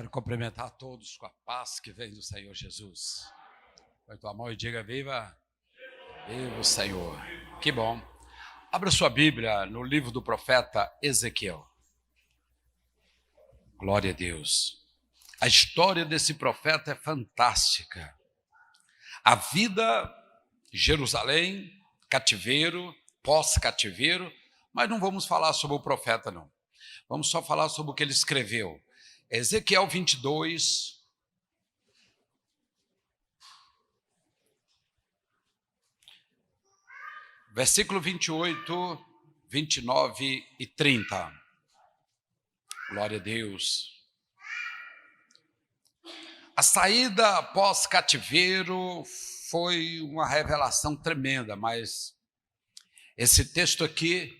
Quero cumprimentar a todos com a paz que vem do Senhor Jesus. Põe tua mão e diga: viva, viva o Senhor. Que bom. Abra sua Bíblia no livro do profeta Ezequiel. Glória a Deus. A história desse profeta é fantástica. A vida, Jerusalém, cativeiro, pós-cativeiro, mas não vamos falar sobre o profeta, não. Vamos só falar sobre o que ele escreveu. Ezequiel 22, versículo 28, 29 e 30. Glória a Deus. A saída após cativeiro foi uma revelação tremenda, mas esse texto aqui,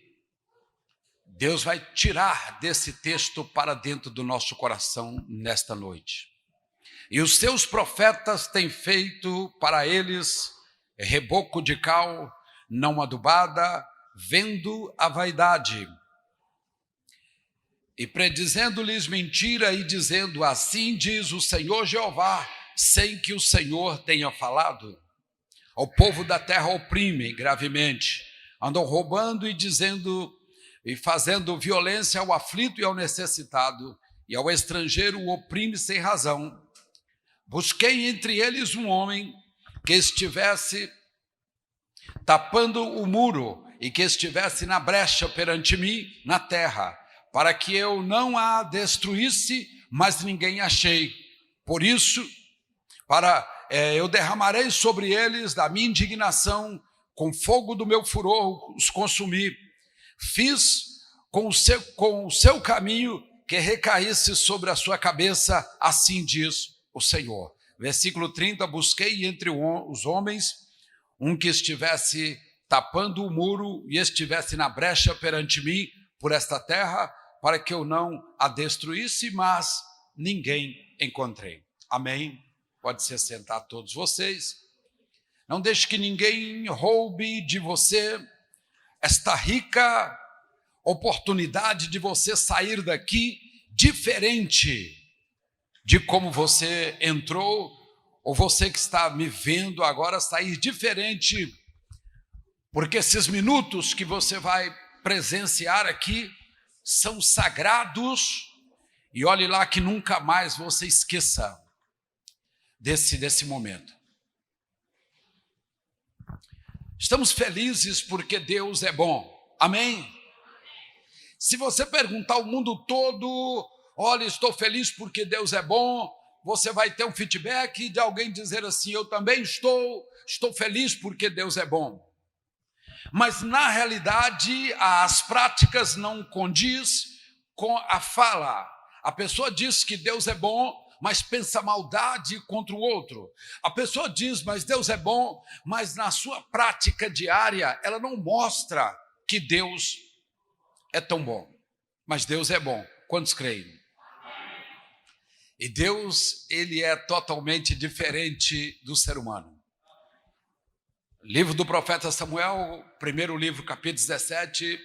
Deus vai tirar desse texto para dentro do nosso coração nesta noite. E os seus profetas têm feito para eles reboco de cal, não adubada, vendo a vaidade. E predizendo-lhes mentira e dizendo: assim diz o Senhor Jeová, sem que o Senhor tenha falado. Ao povo da terra oprimem gravemente, andam roubando e dizendo e fazendo violência ao aflito e ao necessitado, e ao estrangeiro o oprime sem razão. Busquei entre eles um homem que estivesse tapando o muro e que estivesse na brecha perante mim na terra, para que eu não a destruísse, mas ninguém achei. Por isso, eu derramarei sobre eles da minha indignação, com fogo do meu furor os consumi. Fiz com o seu caminho que recaísse sobre a sua cabeça, assim diz o Senhor. Versículo 30, busquei entre os homens um que estivesse tapando o muro e estivesse na brecha perante mim por esta terra, para que eu não a destruísse, mas ninguém encontrei. Amém? Pode se assentar todos vocês. Não deixe que ninguém roube de você esta rica oportunidade de você sair daqui diferente de como você entrou, ou você que está me vendo agora sair diferente, porque esses minutos que você vai presenciar aqui são sagrados, e olhe lá que nunca mais você esqueça desse momento. Estamos felizes porque Deus é bom. Amém? Se você perguntar ao mundo todo: olha, estou feliz porque Deus é bom, você vai ter um feedback de alguém dizer assim: eu também estou feliz porque Deus é bom. Mas na realidade as práticas não condiz com a fala. A pessoa diz que Deus é bom, mas pensa maldade contra o outro. A pessoa diz: mas Deus é bom, mas na sua prática diária ela não mostra que Deus é tão bom. Mas Deus é bom. Quantos creem? E Deus, ele é totalmente diferente do ser humano. Livro do profeta Samuel, primeiro livro, capítulo 17,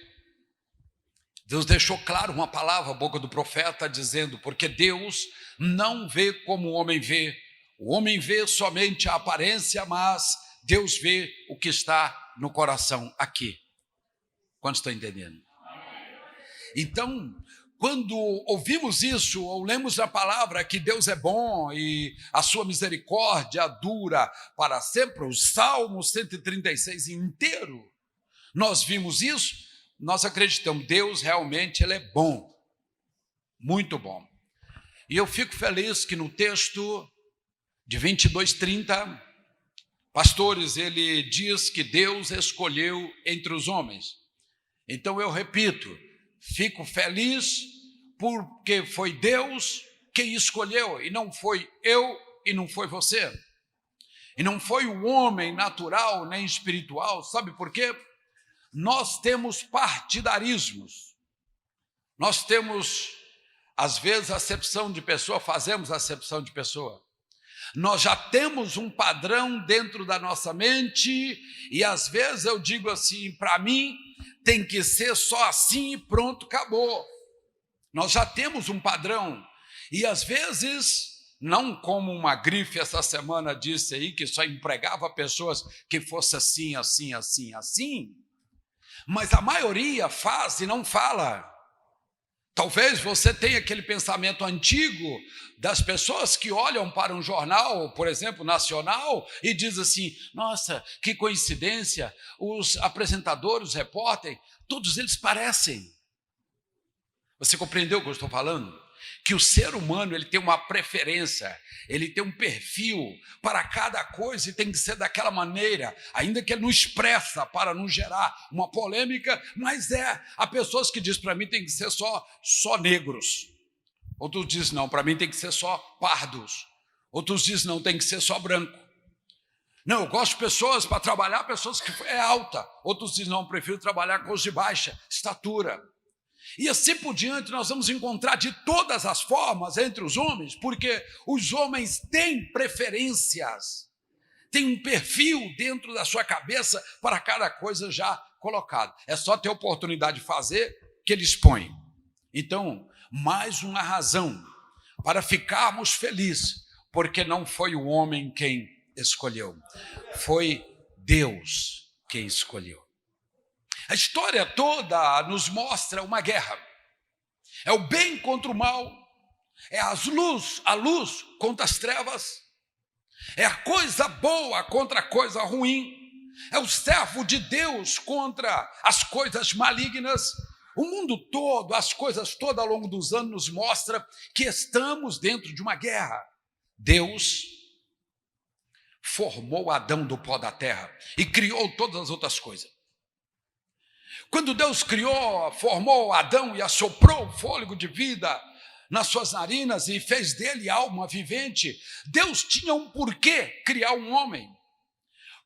Deus deixou claro uma palavra, a boca do profeta, dizendo: porque Deus não vê como o homem vê. O homem vê somente a aparência, mas Deus vê o que está no coração aqui. Quantos estão entendendo? Então, quando ouvimos isso, ou lemos a palavra que Deus é bom e a sua misericórdia dura para sempre, o Salmo 136 inteiro, nós vimos isso, nós acreditamos: Deus realmente ele é bom, muito bom. E eu fico feliz que no texto de 22:30, pastores, ele diz que Deus escolheu entre os homens. Então eu repito: fico feliz porque foi Deus quem escolheu, e não foi eu e não foi você. E não foi o homem natural nem espiritual. Sabe por quê? Nós temos partidarismos. Nós temos, às vezes, acepção de pessoa, fazemos acepção de pessoa. Nós já temos um padrão dentro da nossa mente, e às vezes eu digo assim: para mim tem que ser só assim e pronto, acabou. Nós já temos um padrão, E às vezes, não como uma grife essa semana disse aí, que só empregava pessoas que fossem assim, assim, assim, assim, mas a maioria faz e não fala. Talvez você tenha aquele pensamento antigo das pessoas que olham para um jornal, por exemplo, nacional, e diz assim: nossa, que coincidência, os apresentadores, os repórteres, todos eles parecem. Você compreendeu o que eu estou falando? Que o ser humano ele tem uma preferência, ele tem um perfil para cada coisa e tem que ser daquela maneira, ainda que ele não expressa para não gerar uma polêmica, mas há pessoas que dizem para mim tem que ser só negros, outros dizem não, para mim tem que ser só pardos, outros dizem não, tem que ser só branco. Não, eu gosto de pessoas para trabalhar, pessoas que é alta, outros dizem não, prefiro trabalhar com os de baixa estatura. E assim por diante nós vamos encontrar de todas as formas entre os homens, porque os homens têm preferências, têm um perfil dentro da sua cabeça para cada coisa já colocada. É só ter oportunidade de fazer que eles põem. Então, mais uma razão para ficarmos felizes, porque não foi o homem quem escolheu, foi Deus quem escolheu. A história toda nos mostra uma guerra. É o bem contra o mal, é a luz contra as trevas, é a coisa boa contra a coisa ruim, é o servo de Deus contra as coisas malignas. O mundo todo, as coisas todas ao longo dos anos nos mostra que estamos dentro de uma guerra. Deus formou Adão do pó da terra e criou todas as outras coisas. Quando Deus formou Adão e assoprou o fôlego de vida nas suas narinas e fez dele alma vivente, Deus tinha um porquê criar um homem.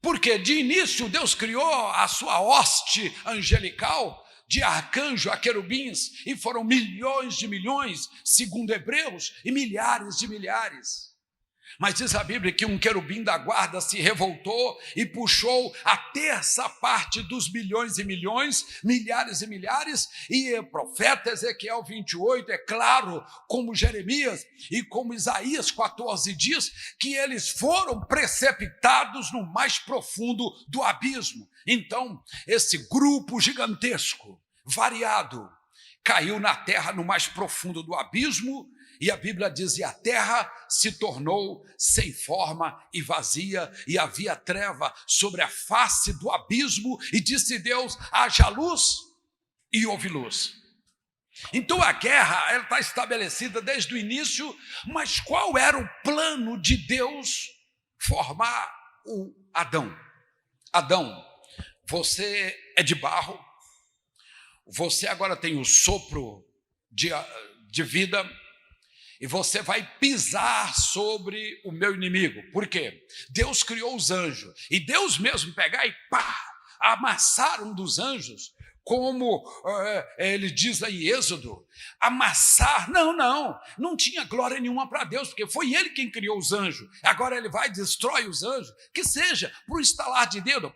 Porque de início Deus criou a sua hoste angelical, de arcanjo a querubins, e foram milhões de milhões, segundo Hebreus, e milhares de milhares. Mas diz a Bíblia que um querubim da guarda se revoltou e puxou a terça parte dos milhões e milhões, milhares e milhares, e o profeta Ezequiel 28, é claro, como Jeremias e como Isaías 14 diz, que eles foram precipitados no mais profundo do abismo. Então, esse grupo gigantesco, variado, caiu na terra no mais profundo do abismo. E a Bíblia diz, e a terra se tornou sem forma e vazia, e havia treva sobre a face do abismo, e disse Deus, haja luz, e houve luz. Então a guerra está estabelecida desde o início, mas qual era o plano de Deus formar o Adão? Adão, você é de barro, você agora tem o sopro de vida, e você vai pisar sobre o meu inimigo. Por quê? Deus criou os anjos. E Deus mesmo pegar e amassar um dos anjos, como ele diz aí em Êxodo, amassar, não tinha glória nenhuma para Deus, porque foi ele quem criou os anjos. Agora ele vai e destrói os anjos, que seja, por um estalar de dedo,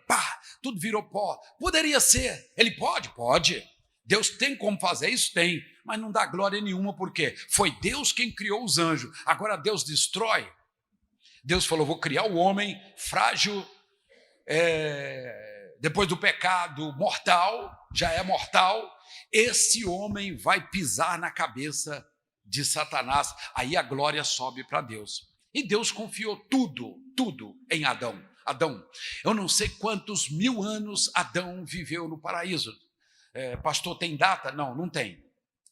tudo virou pó. Poderia ser, ele pode? Pode. Deus tem como fazer isso? Tem, mas não dá glória nenhuma, porque foi Deus quem criou os anjos. Agora Deus destrói. Deus falou, vou criar o homem frágil, depois do pecado mortal, já é mortal, esse homem vai pisar na cabeça de Satanás, aí a glória sobe para Deus. E Deus confiou tudo em Adão. Adão, eu não sei quantos 1000 anos Adão viveu no paraíso. Pastor, tem data? Não tem.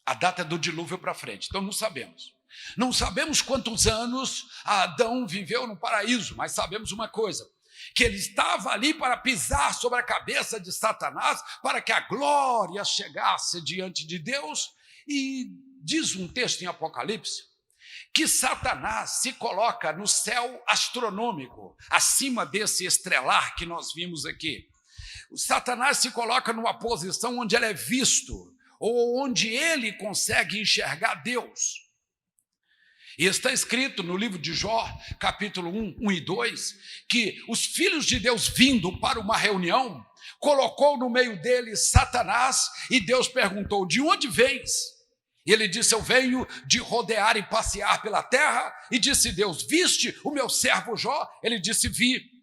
A data é do dilúvio para frente, então não sabemos. Não sabemos quantos anos Adão viveu no paraíso, mas sabemos uma coisa, que ele estava ali para pisar sobre a cabeça de Satanás, para que a glória chegasse diante de Deus. E diz um texto em Apocalipse, que Satanás se coloca no céu astronômico, acima desse estrelar que nós vimos aqui. O Satanás se coloca numa posição onde ele é visto, ou onde ele consegue enxergar Deus. E está escrito no livro de Jó, capítulo 1 e 2, que os filhos de Deus vindo para uma reunião, colocou no meio deles Satanás, e Deus perguntou, de onde vens? E ele disse: eu venho de rodear e passear pela terra. E disse Deus: viste o meu servo Jó? Ele disse: vi.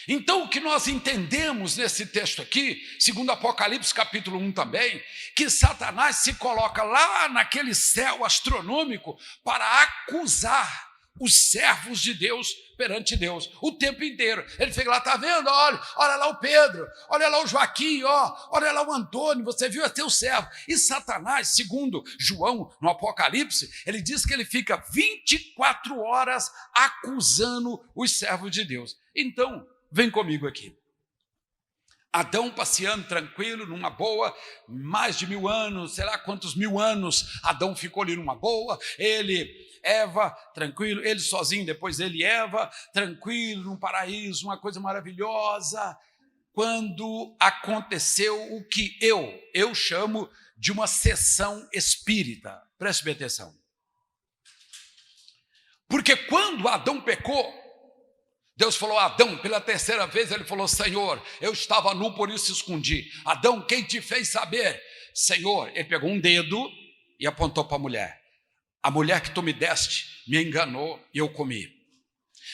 Então, o que nós entendemos nesse texto aqui, segundo Apocalipse capítulo 1 também, que Satanás se coloca lá naquele céu astronômico para acusar os servos de Deus perante Deus o tempo inteiro. Ele fica lá: está vendo? Olha lá o Pedro, olha lá o Joaquim, olha lá o Antônio, você viu, é teu servo. E Satanás, segundo João no Apocalipse, ele diz que ele fica 24 horas acusando os servos de Deus. Então, vem comigo aqui. Adão passeando tranquilo, numa boa, mais de 1000 anos, sei lá quantos 1000 anos Adão ficou ali numa boa, Eva, tranquilo, ele sozinho, depois ele e Eva, tranquilo, num paraíso, uma coisa maravilhosa, quando aconteceu o que eu chamo de uma sessão espírita. Preste bem atenção. Porque quando Adão pecou, Deus falou a Adão, pela terceira vez, ele falou: Senhor, eu estava nu, por isso escondi. Adão, quem te fez saber? Senhor. Ele pegou um dedo e apontou para a mulher. A mulher que tu me deste me enganou e eu comi.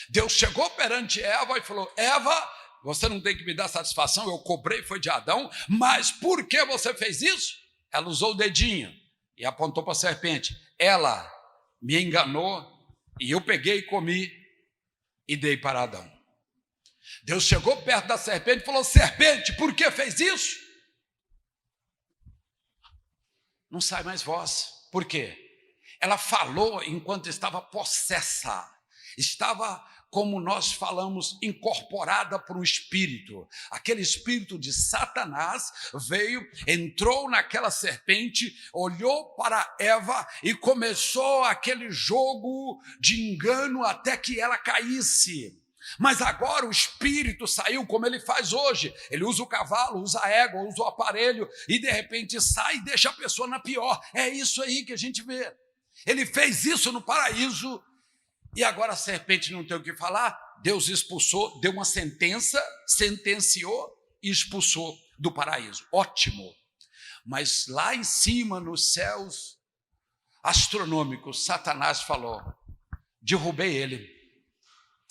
Deus chegou perante Eva e falou: Eva, você não tem que me dar satisfação, eu cobrei, foi de Adão, mas por que você fez isso? Ela usou o dedinho e apontou para a serpente. Ela me enganou e eu peguei e comi e dei para Adão. Deus chegou perto da serpente e falou: serpente, por que fez isso? Não sai mais voz. Por quê? Ela falou enquanto estava possessa, estava, como nós falamos, incorporada por um espírito. Aquele espírito de Satanás veio, entrou naquela serpente, olhou para Eva e começou aquele jogo de engano até que ela caísse. Mas agora o espírito saiu como ele faz hoje. Ele usa o cavalo, usa a égua, usa o aparelho e de repente sai e deixa a pessoa na pior. É isso aí que a gente vê. Ele fez isso no paraíso e agora a serpente não tem o que falar. Deus expulsou, deu uma sentença, sentenciou e expulsou do paraíso. Ótimo. Mas lá em cima, nos céus astronômicos, Satanás falou: derrubei ele.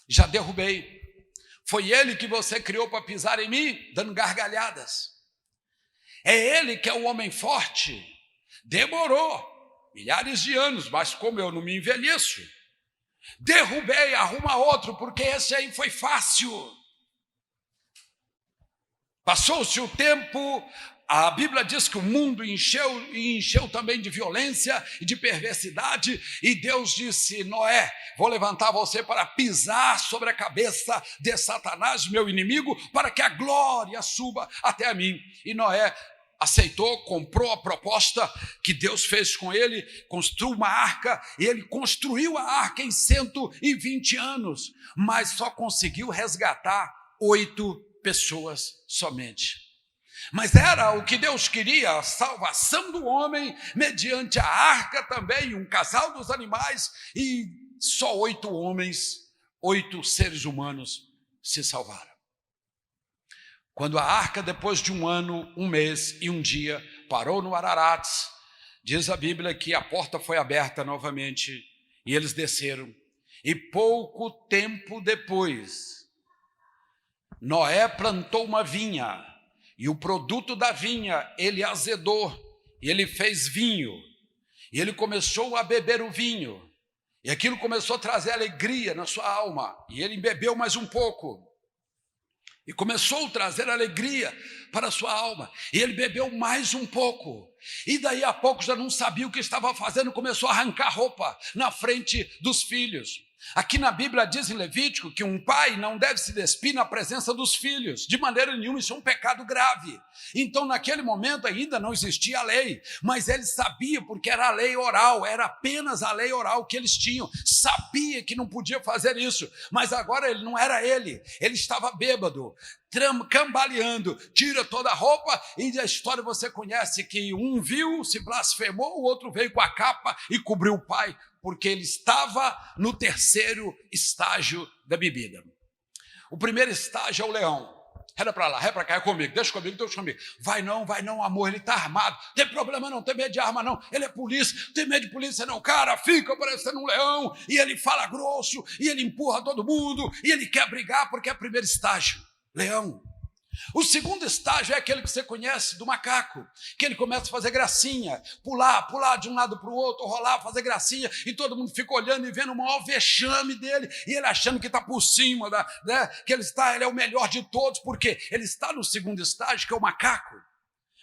Já derrubei. Foi ele que você criou para pisar em mim, dando gargalhadas. É ele que é o homem forte. Demorou milhares de anos, mas como eu não me envelheço, derrubei, arruma outro, porque esse aí foi fácil. Passou-se o tempo, a Bíblia diz que o mundo encheu também de violência e de perversidade, e Deus disse: Noé, vou levantar você para pisar sobre a cabeça de Satanás, meu inimigo, para que a glória suba até a mim. E Noé aceitou, comprou a proposta que Deus fez com ele, construiu uma arca, e ele construiu a arca em 120 anos, mas só conseguiu resgatar 8 pessoas somente. Mas era o que Deus queria, a salvação do homem, mediante a arca também, um casal dos animais, e só 8 homens, 8 seres humanos se salvaram. Quando a arca, depois de 1 ano, 1 mês e 1 dia, parou no Ararat, diz a Bíblia que a porta foi aberta novamente e eles desceram. E pouco tempo depois, Noé plantou uma vinha e o produto da vinha ele azedou e ele fez vinho. E ele começou a beber o vinho e aquilo começou a trazer alegria na sua alma. E ele bebeu mais um pouco. E começou a trazer alegria para a sua alma. E ele bebeu mais um pouco. E daí a pouco já não sabia o que estava fazendo. Começou a arrancar roupa na frente dos filhos. Aqui na Bíblia diz em Levítico que um pai não deve se despir na presença dos filhos. De maneira nenhuma, isso é um pecado grave. Então naquele momento ainda não existia a lei. Mas ele sabia, porque era a lei oral. Era apenas a lei oral que eles tinham. Sabia que não podia fazer isso. Mas agora ele não era ele. Ele estava bêbado, cambaleando. Tira toda a roupa e a história você conhece que um viu, se blasfemou, o outro veio com a capa e cobriu o pai, porque ele estava no terceiro estágio da bebida. O primeiro estágio é o leão. reda para lá, reda para cá, é comigo, deixa comigo. Vai não, amor, ele está armado. Tem problema não, tem medo de arma não. Ele é polícia, tem medo de polícia não. Cara, fica parecendo um leão, e ele fala grosso, e ele empurra todo mundo, e ele quer brigar porque é o primeiro estágio, leão. O segundo estágio é aquele que você conhece do macaco, que ele começa a fazer gracinha, pular de um lado para o outro, rolar, fazer gracinha, e todo mundo fica olhando e vendo o maior vexame dele, e ele achando que está por cima, que ele é o melhor de todos, porque ele está no segundo estágio, que é o macaco.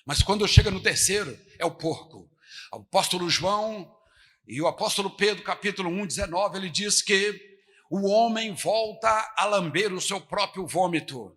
Mas quando chega no terceiro, é o porco. O apóstolo João e o apóstolo Pedro, capítulo 1, 19, ele diz que o homem volta a lamber o seu próprio vômito.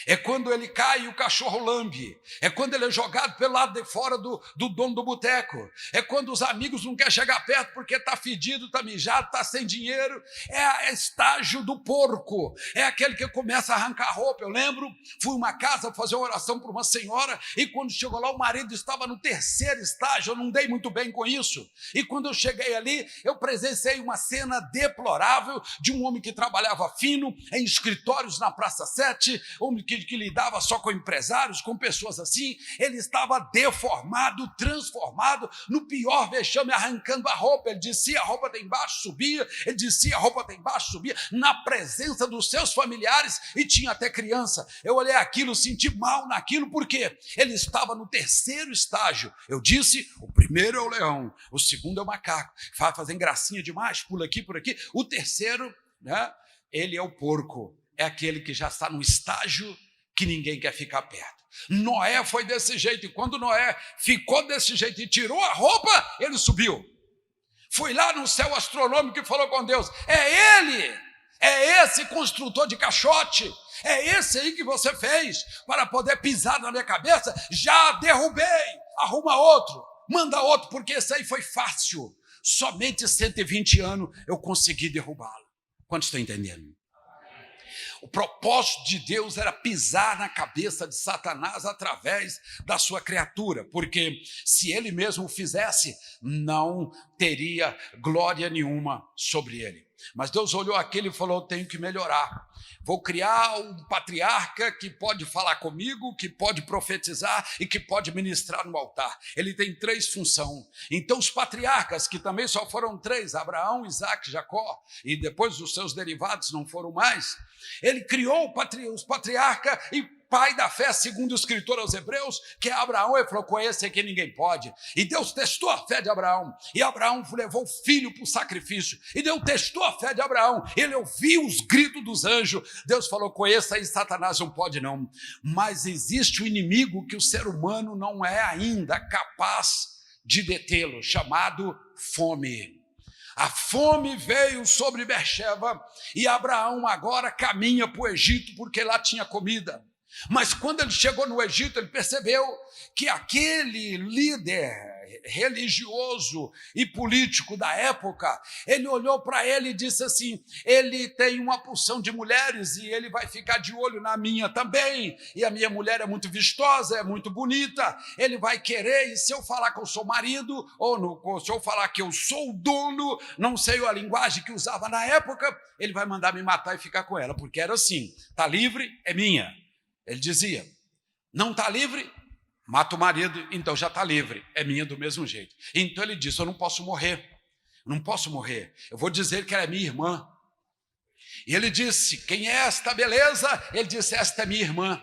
É quando ele cai e o cachorro lambe. É quando ele é jogado pelo lado de fora do dono do boteco. É quando os amigos não querem chegar perto porque está fedido, está mijado, está sem dinheiro. É estágio do porco. É aquele que começa a arrancar roupa. Eu lembro, fui a uma casa fazer uma oração para uma senhora e quando chegou lá o marido estava no terceiro estágio. Eu não dei muito bem com isso. E quando eu cheguei ali, eu presenciei uma cena deplorável de um homem que trabalhava fino em escritórios na Praça 7, homem que lidava só com empresários, com pessoas assim. Ele estava deformado, transformado, no pior vexame, arrancando a roupa. Ele descia, a roupa de embaixo subia, ele descia, a roupa de embaixo subia, na presença dos seus familiares, e tinha até criança. Eu olhei aquilo, senti mal naquilo, porque ele estava no terceiro estágio. Eu disse, o primeiro é o leão, o segundo é o macaco, fazendo gracinha demais, pula aqui, por aqui. O terceiro, ele é o porco. É aquele que já está no estágio que ninguém quer ficar perto. Noé foi desse jeito, e quando Noé ficou desse jeito e tirou a roupa, ele subiu. Foi lá no céu astronômico e falou com Deus, é ele, é esse construtor de caixote, é esse aí que você fez para poder pisar na minha cabeça, já derrubei, arruma outro, manda outro, porque esse aí foi fácil, somente 120 anos eu consegui derrubá-lo. Quantos estão entendendo? O propósito de Deus era pisar na cabeça de Satanás através da sua criatura, porque se ele mesmo o fizesse, não teria glória nenhuma sobre ele. Mas Deus olhou aquele e falou, eu tenho que melhorar. Vou criar um patriarca que pode falar comigo, que pode profetizar e que pode ministrar no altar. Ele tem 3 funções. Então os patriarcas, que também só foram 3, Abraão, Isaque e Jacó, e depois os seus derivados não foram mais, ele criou os patriarcas e pai da fé, segundo o escritor aos Hebreus, que é Abraão. Ele falou, com esse aqui ninguém pode. E Deus testou a fé de Abraão, e Abraão levou o filho para o sacrifício, e Deus testou a fé de Abraão, ele ouviu os gritos dos anjos. Deus falou, com esse aí Satanás não pode não. Mas existe um inimigo que o ser humano não é ainda capaz de detê-lo, chamado fome. A fome veio sobre Berseba, e Abraão agora caminha para o Egito, porque lá tinha comida. Mas quando ele chegou no Egito, ele percebeu que aquele líder religioso e político da época, ele olhou para ele e disse assim, ele tem uma porção de mulheres e ele vai ficar de olho na minha também, e a minha mulher é muito vistosa, é muito bonita, ele vai querer, e se eu falar que eu sou marido, ou se eu falar que eu sou o dono, não sei a linguagem que usava na época, ele vai mandar me matar e ficar com ela, porque era assim, está livre, é minha. Ele dizia, não está livre? Mata o marido, então já está livre, é minha do mesmo jeito. Então ele disse, eu não posso morrer, eu vou dizer que ela é minha irmã. E ele disse, quem é esta beleza? Ele disse, esta é minha irmã,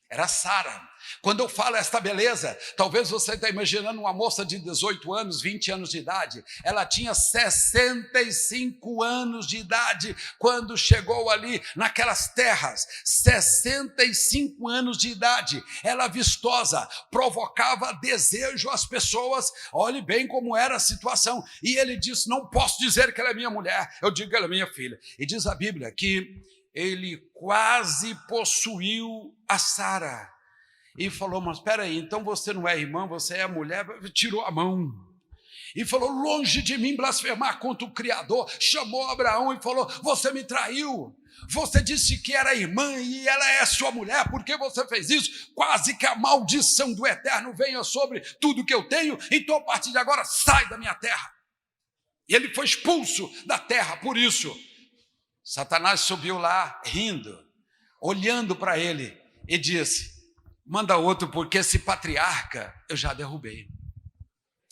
era Sara. Quando eu falo esta beleza, talvez você está imaginando uma moça de 18 anos, 20 anos de idade. Ela tinha 65 anos de idade quando chegou ali naquelas terras. 65 anos de idade. Ela vistosa, provocava desejo às pessoas. Olhe bem como era a situação. E ele disse, não posso dizer que ela é minha mulher, eu digo que ela é minha filha. E diz a Bíblia que ele quase possuiu a Sara. E falou, mas espera aí, então você não é irmã, você é mulher, tirou a mão. E falou, longe de mim blasfemar contra o Criador. Chamou Abraão e falou, você me traiu. Você disse que era irmã e ela é sua mulher, por que você fez isso? Quase que a maldição do Eterno venha sobre tudo que eu tenho, então a partir de agora sai da minha terra. E ele foi expulso da terra por isso. Satanás subiu lá rindo, olhando para ele e disse: manda outro, porque esse patriarca eu já derrubei.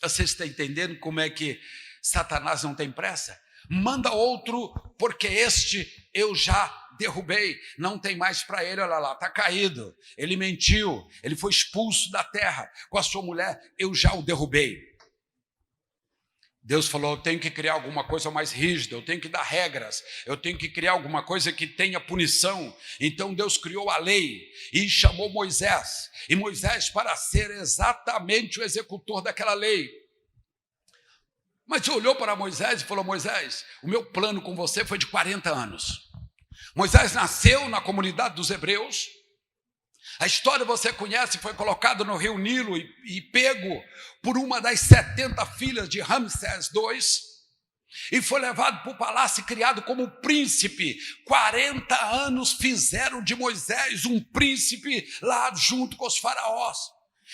Você está entendendo como é que Satanás não tem pressa? Manda outro, porque este eu já derrubei, não tem mais para ele, olha lá, está caído, ele mentiu, ele foi expulso da terra com a sua mulher, eu já o derrubei. Deus falou: eu tenho que criar alguma coisa mais rígida, eu tenho que dar regras, eu tenho que criar alguma coisa que tenha punição. Então Deus criou a lei e chamou Moisés, e Moisés para ser exatamente o executor daquela lei. Mas olhou para Moisés e falou: Moisés, o meu plano com você foi de 40 anos. Moisés nasceu na comunidade dos hebreus. A história você conhece, foi colocado no rio Nilo e pego por uma das 70 filhas de Ramsés II e foi levado para o palácio e criado como príncipe. 40 anos fizeram de Moisés um príncipe lá junto com os faraós.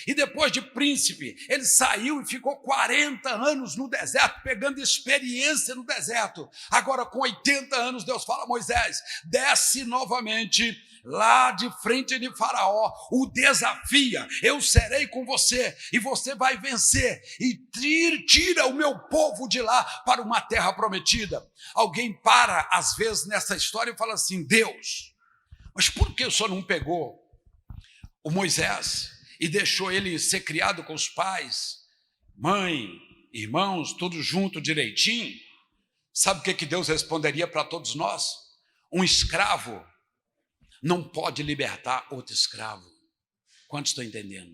E depois de príncipe, ele saiu e ficou 40 anos no deserto, pegando experiência no deserto. Agora, com 80 anos, Deus fala: Moisés, desce novamente lá de frente de Faraó, o desafia, eu serei com você, e você vai vencer, e tira o meu povo de lá para uma terra prometida. Alguém para, às vezes, nessa história e fala assim: Deus, mas por que o Senhor não pegou o Moisés e deixou ele ser criado com os pais, mãe, irmãos, tudo junto direitinho? Sabe o que Deus responderia para todos nós? Um escravo não pode libertar outro escravo. Quantos estão entendendo?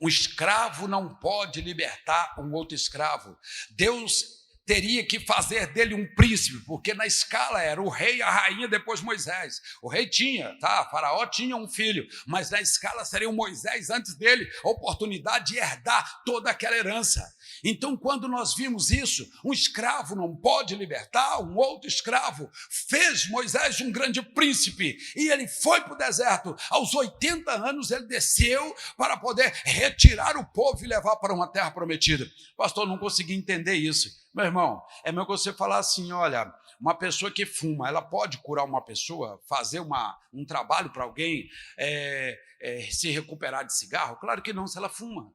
Um escravo não pode libertar um outro escravo. Deus teria que fazer dele um príncipe, porque na escala era o rei e a rainha, depois Moisés. O rei tinha, Faraó tinha um filho, mas na escala seria o Moisés antes dele, a oportunidade de herdar toda aquela herança. Então, quando nós vimos isso, um escravo não pode libertar um outro escravo, fez Moisés um grande príncipe, e ele foi para o deserto. Aos 80 anos ele desceu para poder retirar o povo e levar para uma terra prometida. Pastor, não consegui entender isso. Meu irmão, é melhor que você falar assim: olha, uma pessoa que fuma, ela pode curar uma pessoa, fazer um trabalho para alguém se recuperar de cigarro? Claro que não, se ela fuma.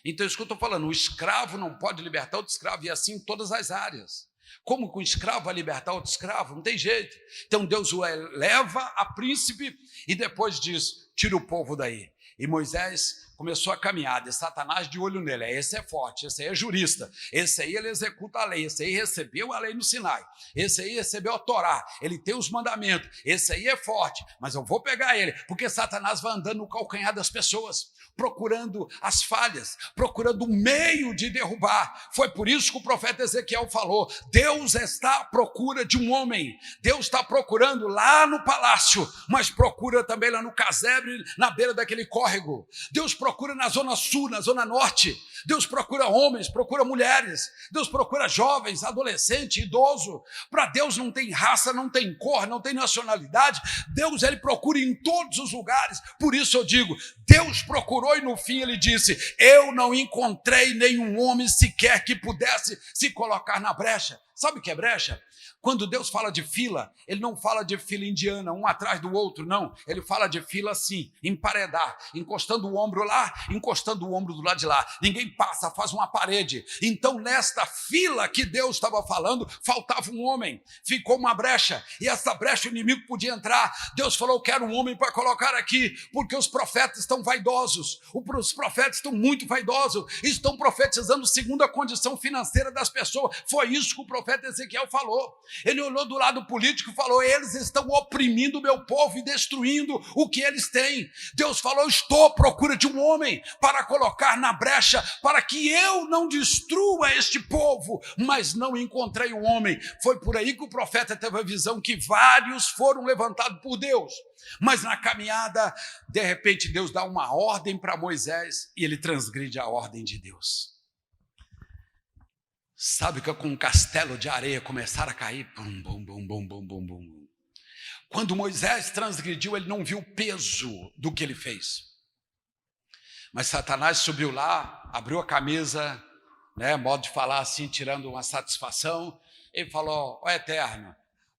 Então, isso que eu estou falando, o escravo não pode libertar outro escravo, e assim em todas as áreas. Como que um escravo vai libertar outro escravo? Não tem jeito. Então, Deus o eleva a príncipe e depois diz: tira o povo daí. E Moisés começou a caminhada, e Satanás de olho nele: esse é forte, esse aí é jurista, esse aí ele executa a lei, esse aí recebeu a lei no Sinai, esse aí recebeu a Torá, ele tem os mandamentos, esse aí é forte, mas eu vou pegar ele, porque Satanás vai andando no calcanhar das pessoas, procurando as falhas, procurando um meio de derrubar. Foi por isso que o profeta Ezequiel falou: Deus está à procura de um homem. Deus está procurando lá no palácio, mas procura também lá no casebre, na beira daquele córrego. Deus procura na zona sul, na zona norte. Deus procura homens, procura mulheres. Deus procura jovens, adolescente, idoso. Para Deus não tem raça, não tem cor, não tem nacionalidade. Deus, ele procura em todos os lugares. Por isso eu digo, Deus procurou e no fim ele disse: eu não encontrei nenhum homem sequer que pudesse se colocar na brecha. Sabe o que é brecha? Quando Deus fala de fila, ele não fala de fila indiana, um atrás do outro, não. Ele fala de fila assim, emparedar, encostando o ombro lá, encostando o ombro do lado de lá. Ninguém passa, faz uma parede. Então, nesta fila que Deus estava falando, faltava um homem. Ficou uma brecha, e essa brecha o inimigo podia entrar. Deus falou: eu quero um homem para colocar aqui, porque os profetas estão vaidosos. Os profetas estão muito vaidosos, estão profetizando segundo a condição financeira das pessoas. Foi isso que o profeta Ezequiel falou. Ele olhou do lado político e falou: eles estão oprimindo o meu povo e destruindo o que eles têm. Deus falou: estou à procura de um homem para colocar na brecha, para que eu não destrua este povo, mas não encontrei um homem. Foi por aí que o profeta teve a visão que vários foram levantados por Deus, mas na caminhada, de repente, Deus dá uma ordem para Moisés e ele transgride a ordem de Deus. Sabe que com um castelo de areia começaram a cair? Bum, bum, bum, bum, bum, bum, bum. Quando Moisés transgrediu, ele não viu o peso do que ele fez. Mas Satanás subiu lá, abriu a camisa, modo de falar assim, tirando uma satisfação. Ele falou: ó Eterno,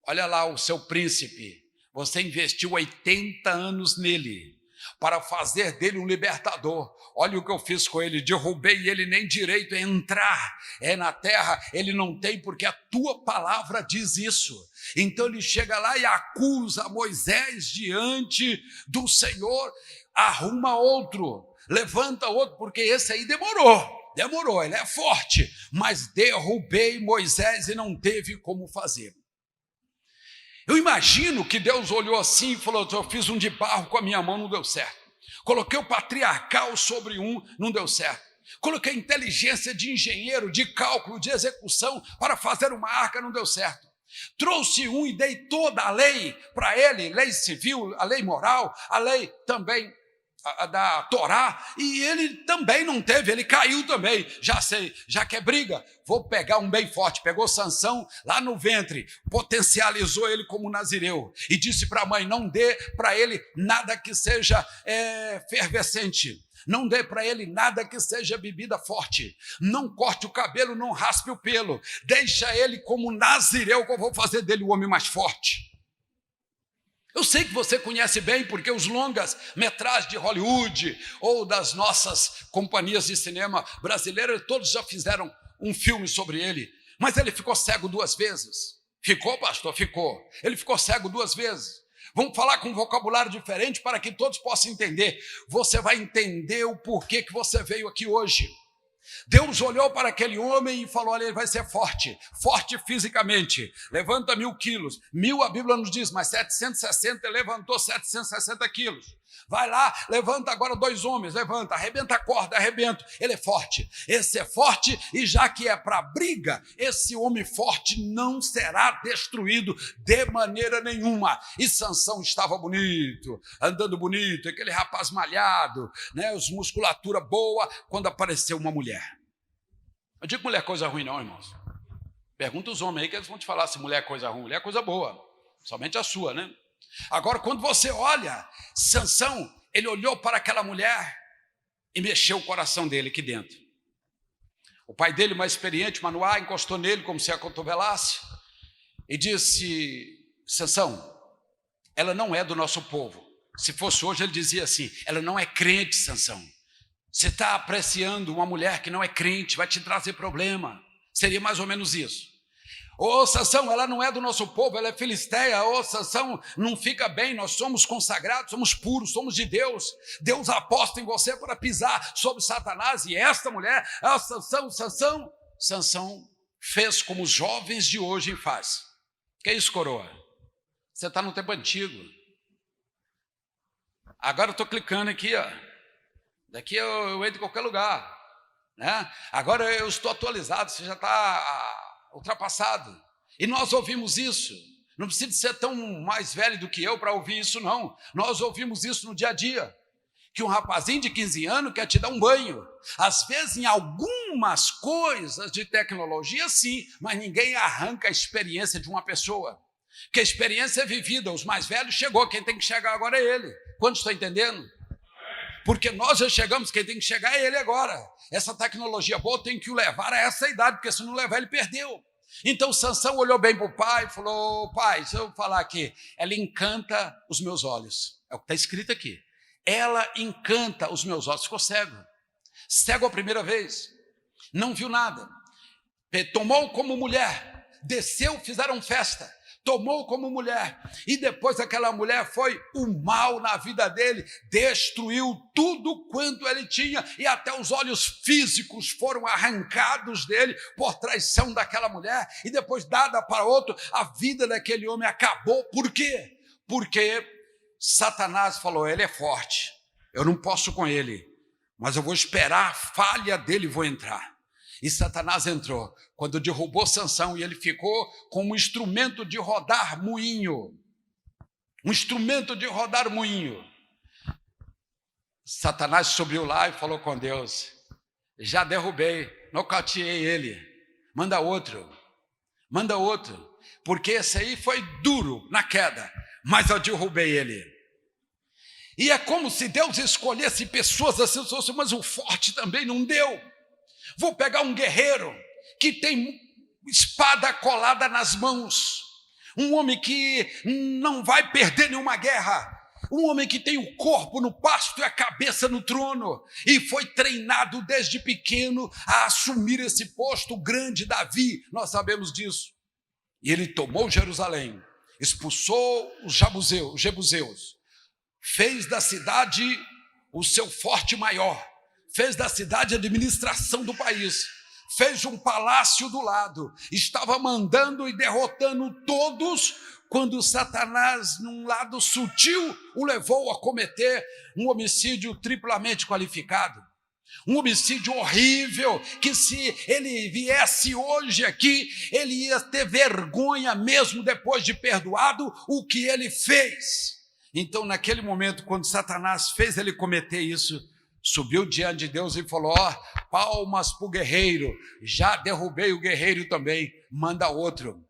olha lá o seu príncipe, Você investiu 80 anos nele, para fazer dele um libertador. Olha o que eu fiz com ele, derrubei ele, nem direito a entrar na terra, ele não tem, porque a tua palavra diz isso. Então ele chega lá e acusa Moisés diante do Senhor, arruma outro, levanta outro, porque esse aí demorou, ele é forte, mas derrubei Moisés e não teve como fazer. Eu imagino que Deus olhou assim e falou: eu fiz um de barro com a minha mão, não deu certo. Coloquei o patriarcal sobre um, não deu certo. Coloquei inteligência de engenheiro, de cálculo, de execução para fazer uma arca, não deu certo. Trouxe um e dei toda a lei para ele, lei civil, a lei moral, a lei também da Torá, e ele também não teve, ele caiu também. Já sei, já quer briga, vou pegar um bem forte. Pegou Sansão lá no ventre, potencializou ele como nazireu e disse para a mãe: não dê para ele nada que seja fervescente, não dê para ele nada que seja bebida forte, não corte o cabelo, não raspe o pelo, deixa ele como nazireu, que eu vou fazer dele o homem mais forte. Eu sei que você conhece bem, porque os longas-metragens de Hollywood ou das nossas companhias de cinema brasileiras, todos já fizeram um filme sobre ele. Mas ele ficou cego 2 vezes. Ficou, pastor? Ficou. Ele ficou cego 2 vezes. Vamos falar com um vocabulário diferente para que todos possam entender. Você vai entender o porquê que você veio aqui hoje. Deus olhou para aquele homem e falou: olha, ele vai ser forte fisicamente, levanta 1000 quilos, 1000 a Bíblia nos diz, mas 760, ele levantou 760 quilos, vai lá, levanta agora 2 homens, levanta, arrebenta a corda, arrebenta, ele é forte, esse é forte, e já que é para briga, esse homem forte não será destruído de maneira nenhuma. E Sansão estava bonito, andando bonito, aquele rapaz malhado, né, os musculatura boa, quando apareceu uma mulher. Eu digo mulher é coisa ruim não, irmãos. Pergunta os homens aí que eles vão te falar se mulher é coisa ruim. Mulher é coisa boa, somente a sua, né? Agora, quando você olha, Sansão, ele olhou para aquela mulher e mexeu o coração dele aqui dentro. O pai dele, mais experiente, Manoá, encostou nele como se a cotovelasse e disse: Sansão, ela não é do nosso povo. Se fosse hoje, ele dizia assim: ela não é crente, Sansão. Você está apreciando uma mulher que não é crente, vai te trazer problema. Seria mais ou menos isso. Ô Sansão, ela não é do nosso povo, ela é filisteia. Ô Sansão, não fica bem, nós somos consagrados, somos puros, somos de Deus. Deus aposta em você para pisar sobre Satanás. E esta mulher, Sansão fez como os jovens de hoje fazem. Que é isso, coroa? Você está no tempo antigo. Agora eu estou clicando aqui, ó. Daqui eu entro em qualquer lugar, né? Agora eu estou atualizado, você já está ultrapassado. E nós ouvimos isso. Não precisa ser tão mais velho do que eu para ouvir isso, não. Nós ouvimos isso no dia a dia. Que um rapazinho de 15 anos quer te dar um banho. Às vezes, em algumas coisas de tecnologia, sim, mas ninguém arranca a experiência de uma pessoa. Porque a experiência é vivida. Os mais velhos chegou, quem tem que chegar agora é ele. Quantos estão entendendo? Porque nós já chegamos, quem tem que chegar é ele agora. Essa tecnologia boa tem que o levar a essa idade, porque se não levar ele perdeu. Então Sansão olhou bem para o pai e falou: pai, se eu falar aqui, ela encanta os meus olhos. É o que está escrito aqui. Ela encanta os meus olhos. Ficou cego. Cego a primeira vez. Não viu nada. Tomou como mulher. Desceu, fizeram festa. Tomou como mulher, e depois aquela mulher foi o mal na vida dele, destruiu tudo quanto ele tinha, e até os olhos físicos foram arrancados dele por traição daquela mulher, e depois dada para outro, a vida daquele homem acabou. Por quê? Porque Satanás falou: ele é forte, eu não posso com ele, mas eu vou esperar a falha dele e vou entrar. E Satanás entrou, quando derrubou Sansão, e ele ficou com um instrumento de rodar moinho. Um instrumento de rodar moinho. Satanás subiu lá e falou com Deus: já derrubei, nocauteei ele, manda outro, porque esse aí foi duro na queda, mas eu derrubei ele. E é como se Deus escolhesse pessoas assim, mas o forte também não deu. Vou pegar um guerreiro que tem espada colada nas mãos, um homem que não vai perder nenhuma guerra, um homem que tem o corpo no pasto e a cabeça no trono, e foi treinado desde pequeno a assumir esse posto. O grande Davi, nós sabemos disso. E ele tomou Jerusalém, expulsou os jebuseus, fez da cidade o seu forte maior, fez da cidade a administração do país, fez um palácio do lado, estava mandando e derrotando todos, quando Satanás, num lado sutil, o levou a cometer um homicídio triplamente qualificado. Um homicídio horrível, que se ele viesse hoje aqui, ele ia ter vergonha mesmo depois de perdoado o que ele fez. Então, naquele momento, quando Satanás fez ele cometer isso, subiu diante de Deus e falou: palmas para o guerreiro, já derrubei o guerreiro também, manda outro.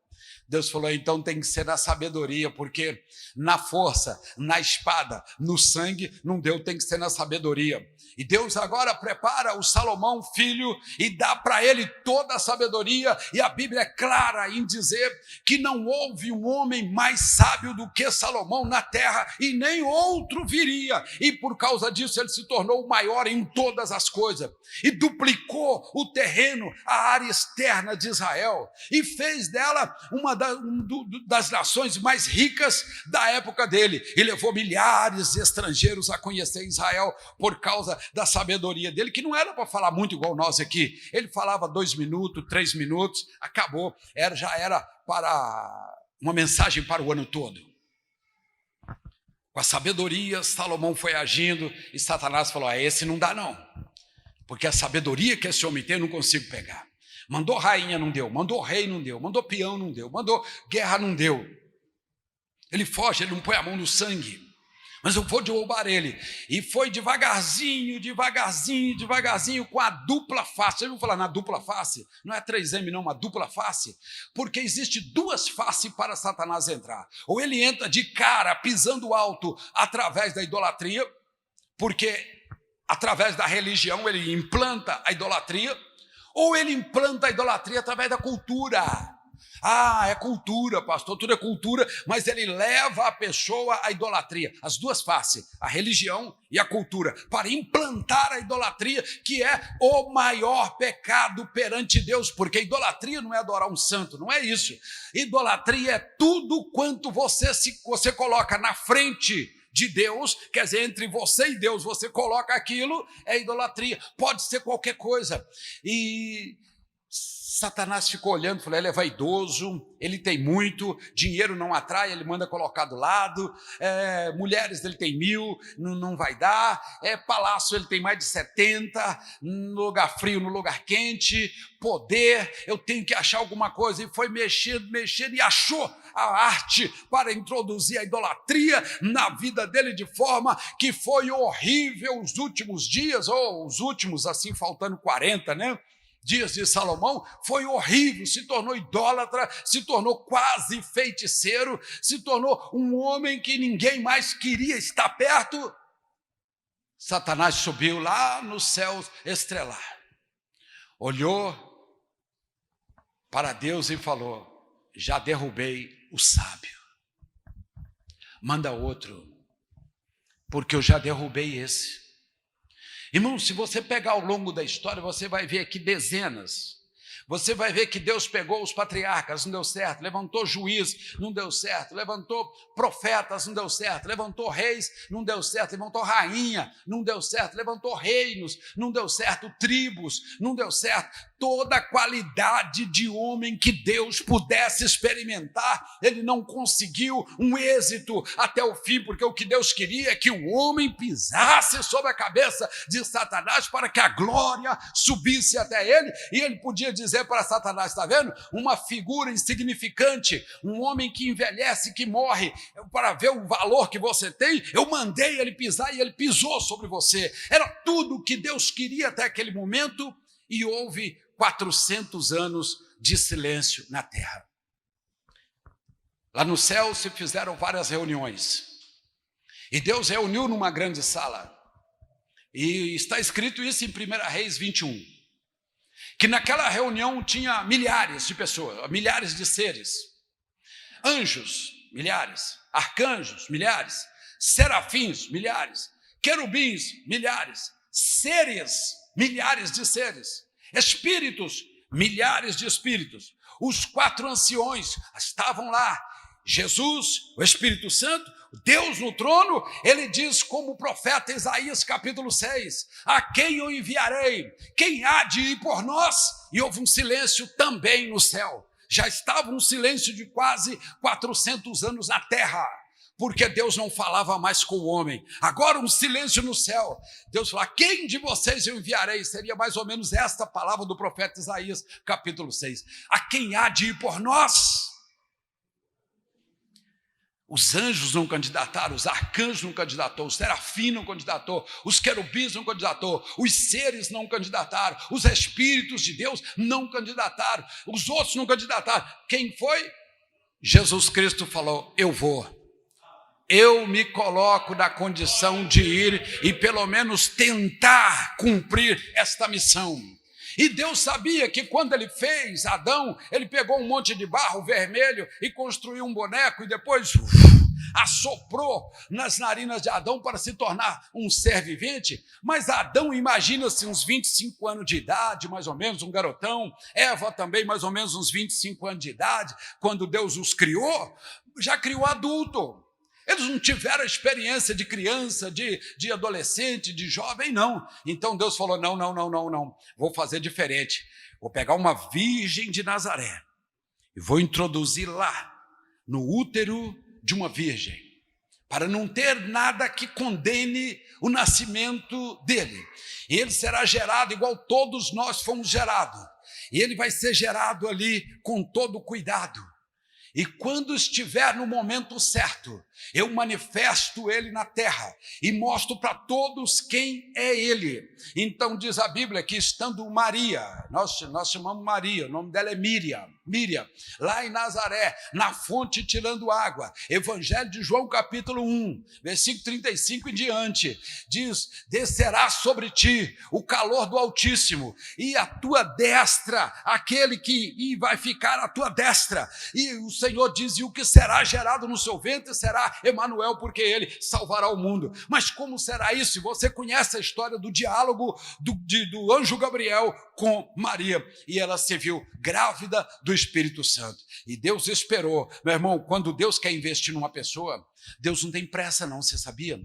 Deus falou: então tem que ser na sabedoria, porque na força, na espada, no sangue, não deu, tem que ser na sabedoria. E Deus agora prepara o Salomão, filho, e dá para ele toda a sabedoria, e a Bíblia é clara em dizer que não houve um homem mais sábio do que Salomão na terra, e nem outro viria, e por causa disso ele se tornou o maior em todas as coisas, e duplicou o terreno, a área externa de Israel, e fez dela uma das nações mais ricas da época dele, e levou milhares de estrangeiros a conhecer Israel, por causa da sabedoria dele, que não era para falar muito igual nós aqui. Ele falava 2 minutos, 3 minutos, acabou, já era para uma mensagem para o ano todo. Com a sabedoria, Salomão foi agindo, e Satanás falou: esse não dá não, porque a sabedoria que esse homem tem eu não consigo pegar. Mandou rainha, não deu, mandou rei, não deu, mandou peão, não deu, mandou guerra, não deu. Ele foge, ele não põe a mão no sangue, mas eu vou derrubar ele. E foi devagarzinho, com a dupla face. Vocês vão falar na dupla face? Não é 3M não, uma dupla face, porque existe 2 faces para Satanás entrar. Ou ele entra de cara, pisando alto, através da idolatria, porque através da religião ele implanta a idolatria, ou ele implanta a idolatria através da cultura. É cultura, pastor, tudo é cultura, mas ele leva a pessoa à idolatria. As 2 faces, a religião e a cultura, para implantar a idolatria, que é o maior pecado perante Deus, porque idolatria não é adorar um santo, não é isso. Idolatria é tudo quanto você coloca na frente de Deus, quer dizer, entre você e Deus, você coloca aquilo, é idolatria, pode ser qualquer coisa. E Satanás ficou olhando, falou: ele é vaidoso, ele tem muito, dinheiro não atrai, ele manda colocar do lado, mulheres ele tem 1000, não vai dar, palácio ele tem mais de 70, no lugar frio, no lugar quente, poder, eu tenho que achar alguma coisa, e foi mexendo, e achou a arte para introduzir a idolatria na vida dele, de forma que foi horrível os últimos dias, ou os últimos, assim, faltando 40, né? Dias de Salomão, foi horrível, se tornou idólatra, se tornou quase feiticeiro, se tornou um homem que ninguém mais queria estar perto. Satanás subiu lá no céu estrelar, olhou para Deus e falou: já derrubei o sábio, manda outro, porque eu já derrubei esse. Irmão, se você pegar ao longo da história, você vai ver aqui dezenas. Você vai ver que Deus pegou os patriarcas, não deu certo, levantou juiz, não deu certo, levantou profetas, não deu certo, levantou reis, não deu certo, levantou rainha, não deu certo, levantou reinos, não deu certo, tribos, não deu certo. Toda a qualidade de homem que Deus pudesse experimentar, ele não conseguiu um êxito até o fim, porque o que Deus queria é que o homem pisasse sobre a cabeça de Satanás para que a glória subisse até ele, e ele podia dizer para Satanás: está vendo? Uma figura insignificante, um homem que envelhece, que morre, para ver o valor que você tem, eu mandei ele pisar e ele pisou sobre você. Era tudo o que Deus queria até aquele momento, e houve 400 anos de silêncio na terra. Lá no céu se fizeram várias reuniões, e Deus reuniu numa grande sala, e está escrito isso em 1 Reis 21, que naquela reunião tinha milhares de pessoas, milhares de seres, anjos, milhares, arcanjos, milhares, serafins, milhares, querubins, milhares, seres, milhares de seres, espíritos, milhares de espíritos. Os 4 anciões estavam lá, Jesus, o Espírito Santo, Deus no trono. Ele diz como o profeta Isaías capítulo 6, a quem eu enviarei? Quem há de ir por nós? E houve um silêncio também no céu. Já estava um silêncio de quase 400 anos na terra, porque Deus não falava mais com o homem. Agora um silêncio no céu. Deus falou, a quem de vocês eu enviarei? Seria mais ou menos esta palavra do profeta Isaías capítulo 6. A quem há de ir por nós? Os anjos não candidataram, os arcanjos não candidataram, os serafins não candidataram, os querubins não candidataram, os seres não candidataram, os espíritos de Deus não candidataram, os outros não candidataram. Quem foi? Jesus Cristo falou, eu vou. Eu me coloco na condição de ir e pelo menos tentar cumprir esta missão. E Deus sabia que quando ele fez Adão, ele pegou um monte de barro vermelho e construiu um boneco e depois assoprou nas narinas de Adão para se tornar um ser vivente. Mas Adão, imagina-se uns 25 anos de idade, mais ou menos, um garotão. Eva também, mais ou menos uns 25 anos de idade. Quando Deus os criou, já criou adulto. Eles não tiveram a experiência de criança, de adolescente, de jovem, não. Então Deus falou, não, vou fazer diferente. Vou pegar uma virgem de Nazaré e vou introduzir lá, no útero de uma virgem, para não ter nada que condene o nascimento dele. E ele será gerado igual todos nós fomos gerados. E ele vai ser gerado ali com todo cuidado. E quando estiver no momento certo, eu manifesto ele na terra e mostro para todos quem é ele. Então diz a Bíblia que estando Maria, nós chamamos Maria, o nome dela é Miriam, lá em Nazaré, na fonte tirando água. Evangelho de João capítulo 1, versículo 35 em diante, diz, descerá sobre ti o calor do Altíssimo e a tua destra, aquele que vai ficar à tua destra. E o Senhor diz, e o que será gerado no seu ventre será Emanuel, porque ele salvará o mundo. Mas como será isso? Você conhece a história do diálogo do anjo Gabriel com Maria, e ela se viu grávida do Espírito Santo. E Deus esperou. Meu irmão, quando Deus quer investir numa pessoa, Deus não tem pressa não, você sabia?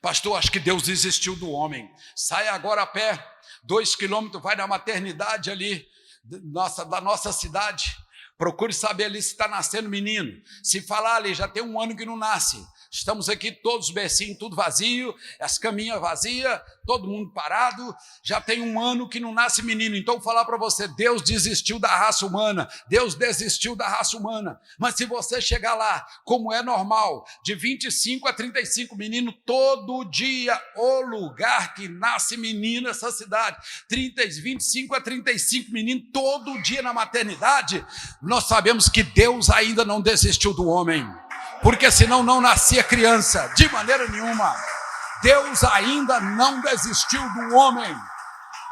Pastor, acho que Deus desistiu do homem. Sai agora a pé, 2 quilômetros, vai na maternidade ali da nossa cidade. Procure saber ali se está nascendo menino. Se falar ali, já tem 1 ano que não nasce. Estamos aqui todos os bercinhos, tudo vazio, as caminhas vazias, todo mundo parado. Já tem 1 ano que não nasce menino. Então, vou falar para você, Deus desistiu da raça humana. Deus desistiu da raça humana. Mas se você chegar lá, como é normal, de 25 a 35 meninos, todo dia, o lugar que nasce menino nessa cidade, 25 a 35 meninos, todo dia na maternidade, nós sabemos que Deus ainda não desistiu do homem. Porque senão não nascia criança, de maneira nenhuma. Deus ainda não desistiu do homem.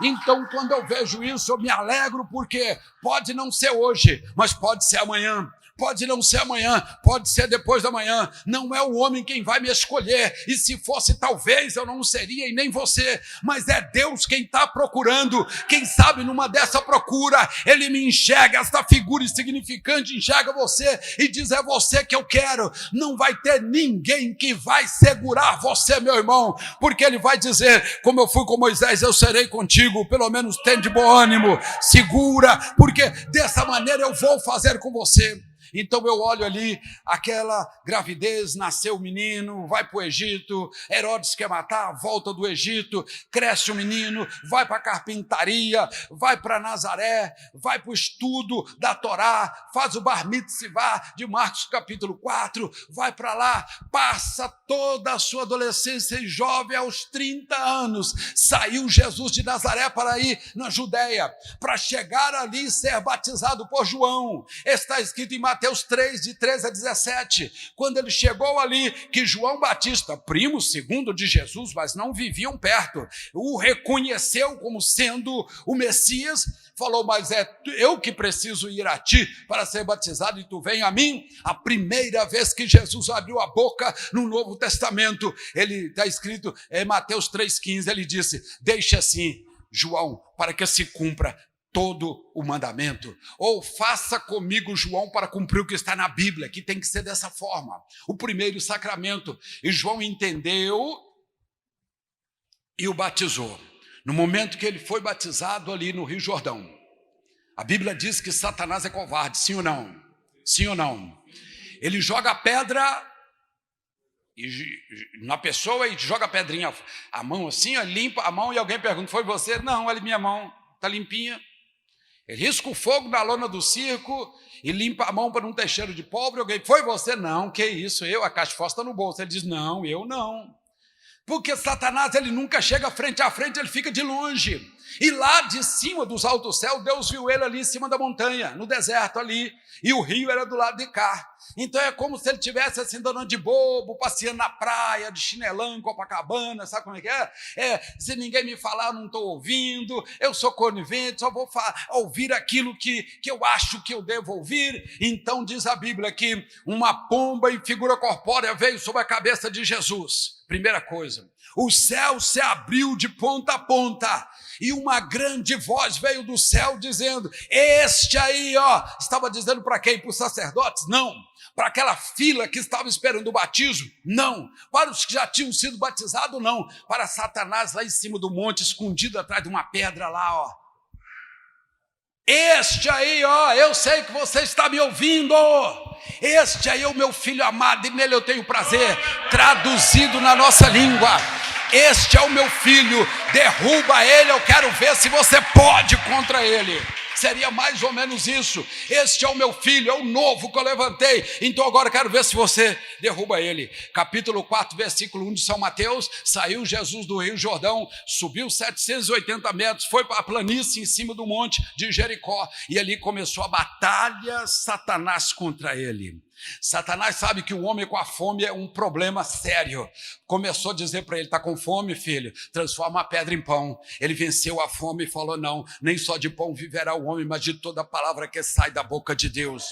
Então, quando eu vejo isso, eu me alegro, porque pode não ser hoje, mas pode ser amanhã. Pode não ser amanhã, pode ser depois da manhã. Não é o homem quem vai me escolher. E se fosse, talvez eu não seria e nem você. Mas é Deus quem está procurando. Quem sabe numa dessa procura, Ele me enxerga, esta figura insignificante enxerga você e diz, é você que eu quero. Não vai ter ninguém que vai segurar você, meu irmão. Porque Ele vai dizer, como eu fui com Moisés, eu serei contigo. Pelo menos tem de bom ânimo, segura. Porque dessa maneira eu vou fazer com você. Então eu olho ali, aquela gravidez, nasceu o menino, vai para o Egito, Herodes quer matar, volta do Egito, cresce o menino, vai para a carpintaria, vai para Nazaré, vai para o estudo da Torá, faz o bar mitzvah de Marcos capítulo 4, vai para lá, passa toda a sua adolescência e jovem aos 30 anos, saiu Jesus de Nazaré para ir na Judeia, para chegar ali e ser batizado por João. Está escrito em Mateus 3, de 13 a 17, quando ele chegou ali, que João Batista, primo segundo de Jesus, mas não viviam perto, o reconheceu como sendo o Messias, falou, mas é eu que preciso ir a ti para ser batizado e tu vem a mim? A primeira vez que Jesus abriu a boca no Novo Testamento, ele está escrito em Mateus 3,15, ele disse, deixe assim, João, para que se cumpra todo o mandamento, ou faça comigo, João, para cumprir o que está na Bíblia, que tem que ser dessa forma, o primeiro sacramento. E João entendeu e o batizou. No momento que ele foi batizado ali no Rio Jordão, a Bíblia diz que Satanás é covarde, sim ou não? Sim ou não? Ele joga a pedra na pessoa e joga a pedrinha, a mão assim, limpa a mão, e alguém pergunta, foi você? Não, olha minha mão, está limpinha. Ele risca o fogo na lona do circo e limpa a mão para não ter cheiro de pobre. Alguém, foi você? Não, que isso, eu, a caixa fósforo está no bolso. Ele diz, não, eu não. Porque Satanás, ele nunca chega frente a frente, ele fica de longe. E lá de cima dos altos céus, Deus viu ele ali em cima da montanha, no deserto ali, e o rio era do lado de cá. Então é como se ele estivesse assim, andando de bobo, passeando na praia, de chinelão, em Copacabana, sabe como é que é? Se ninguém me falar, eu não estou ouvindo, eu sou conivente, só vou ouvir aquilo que eu acho que eu devo ouvir. Então diz a Bíblia que uma pomba em figura corpórea veio sobre a cabeça de Jesus. Primeira coisa, o céu se abriu de ponta a ponta, e uma grande voz veio do céu dizendo, este aí, estava dizendo para quem? Para os sacerdotes? Não. Para aquela fila que estava esperando o batismo? Não. Para os que já tinham sido batizados? Não. Para Satanás lá em cima do monte, escondido atrás de uma pedra lá, Este aí, eu sei que você está me ouvindo. Este aí é o meu filho amado e nele eu tenho prazer. Traduzido na nossa língua, este é o meu filho, derruba ele, eu quero ver se você pode contra ele. Seria mais ou menos isso. Este é o meu filho, é o novo que eu levantei, então agora eu quero ver se você derruba ele. Capítulo 4, versículo 1 de São Mateus. Saiu Jesus do Rio Jordão, subiu 780 metros, foi para a planície em cima do monte de Jericó, e ali começou a batalha Satanás contra ele. Satanás sabe que o homem com a fome é um problema sério. Começou a dizer para ele, está com fome, filho? Transforma a pedra em pão. Ele venceu a fome e falou, não, nem só de pão viverá o homem, mas de toda palavra que sai da boca de Deus.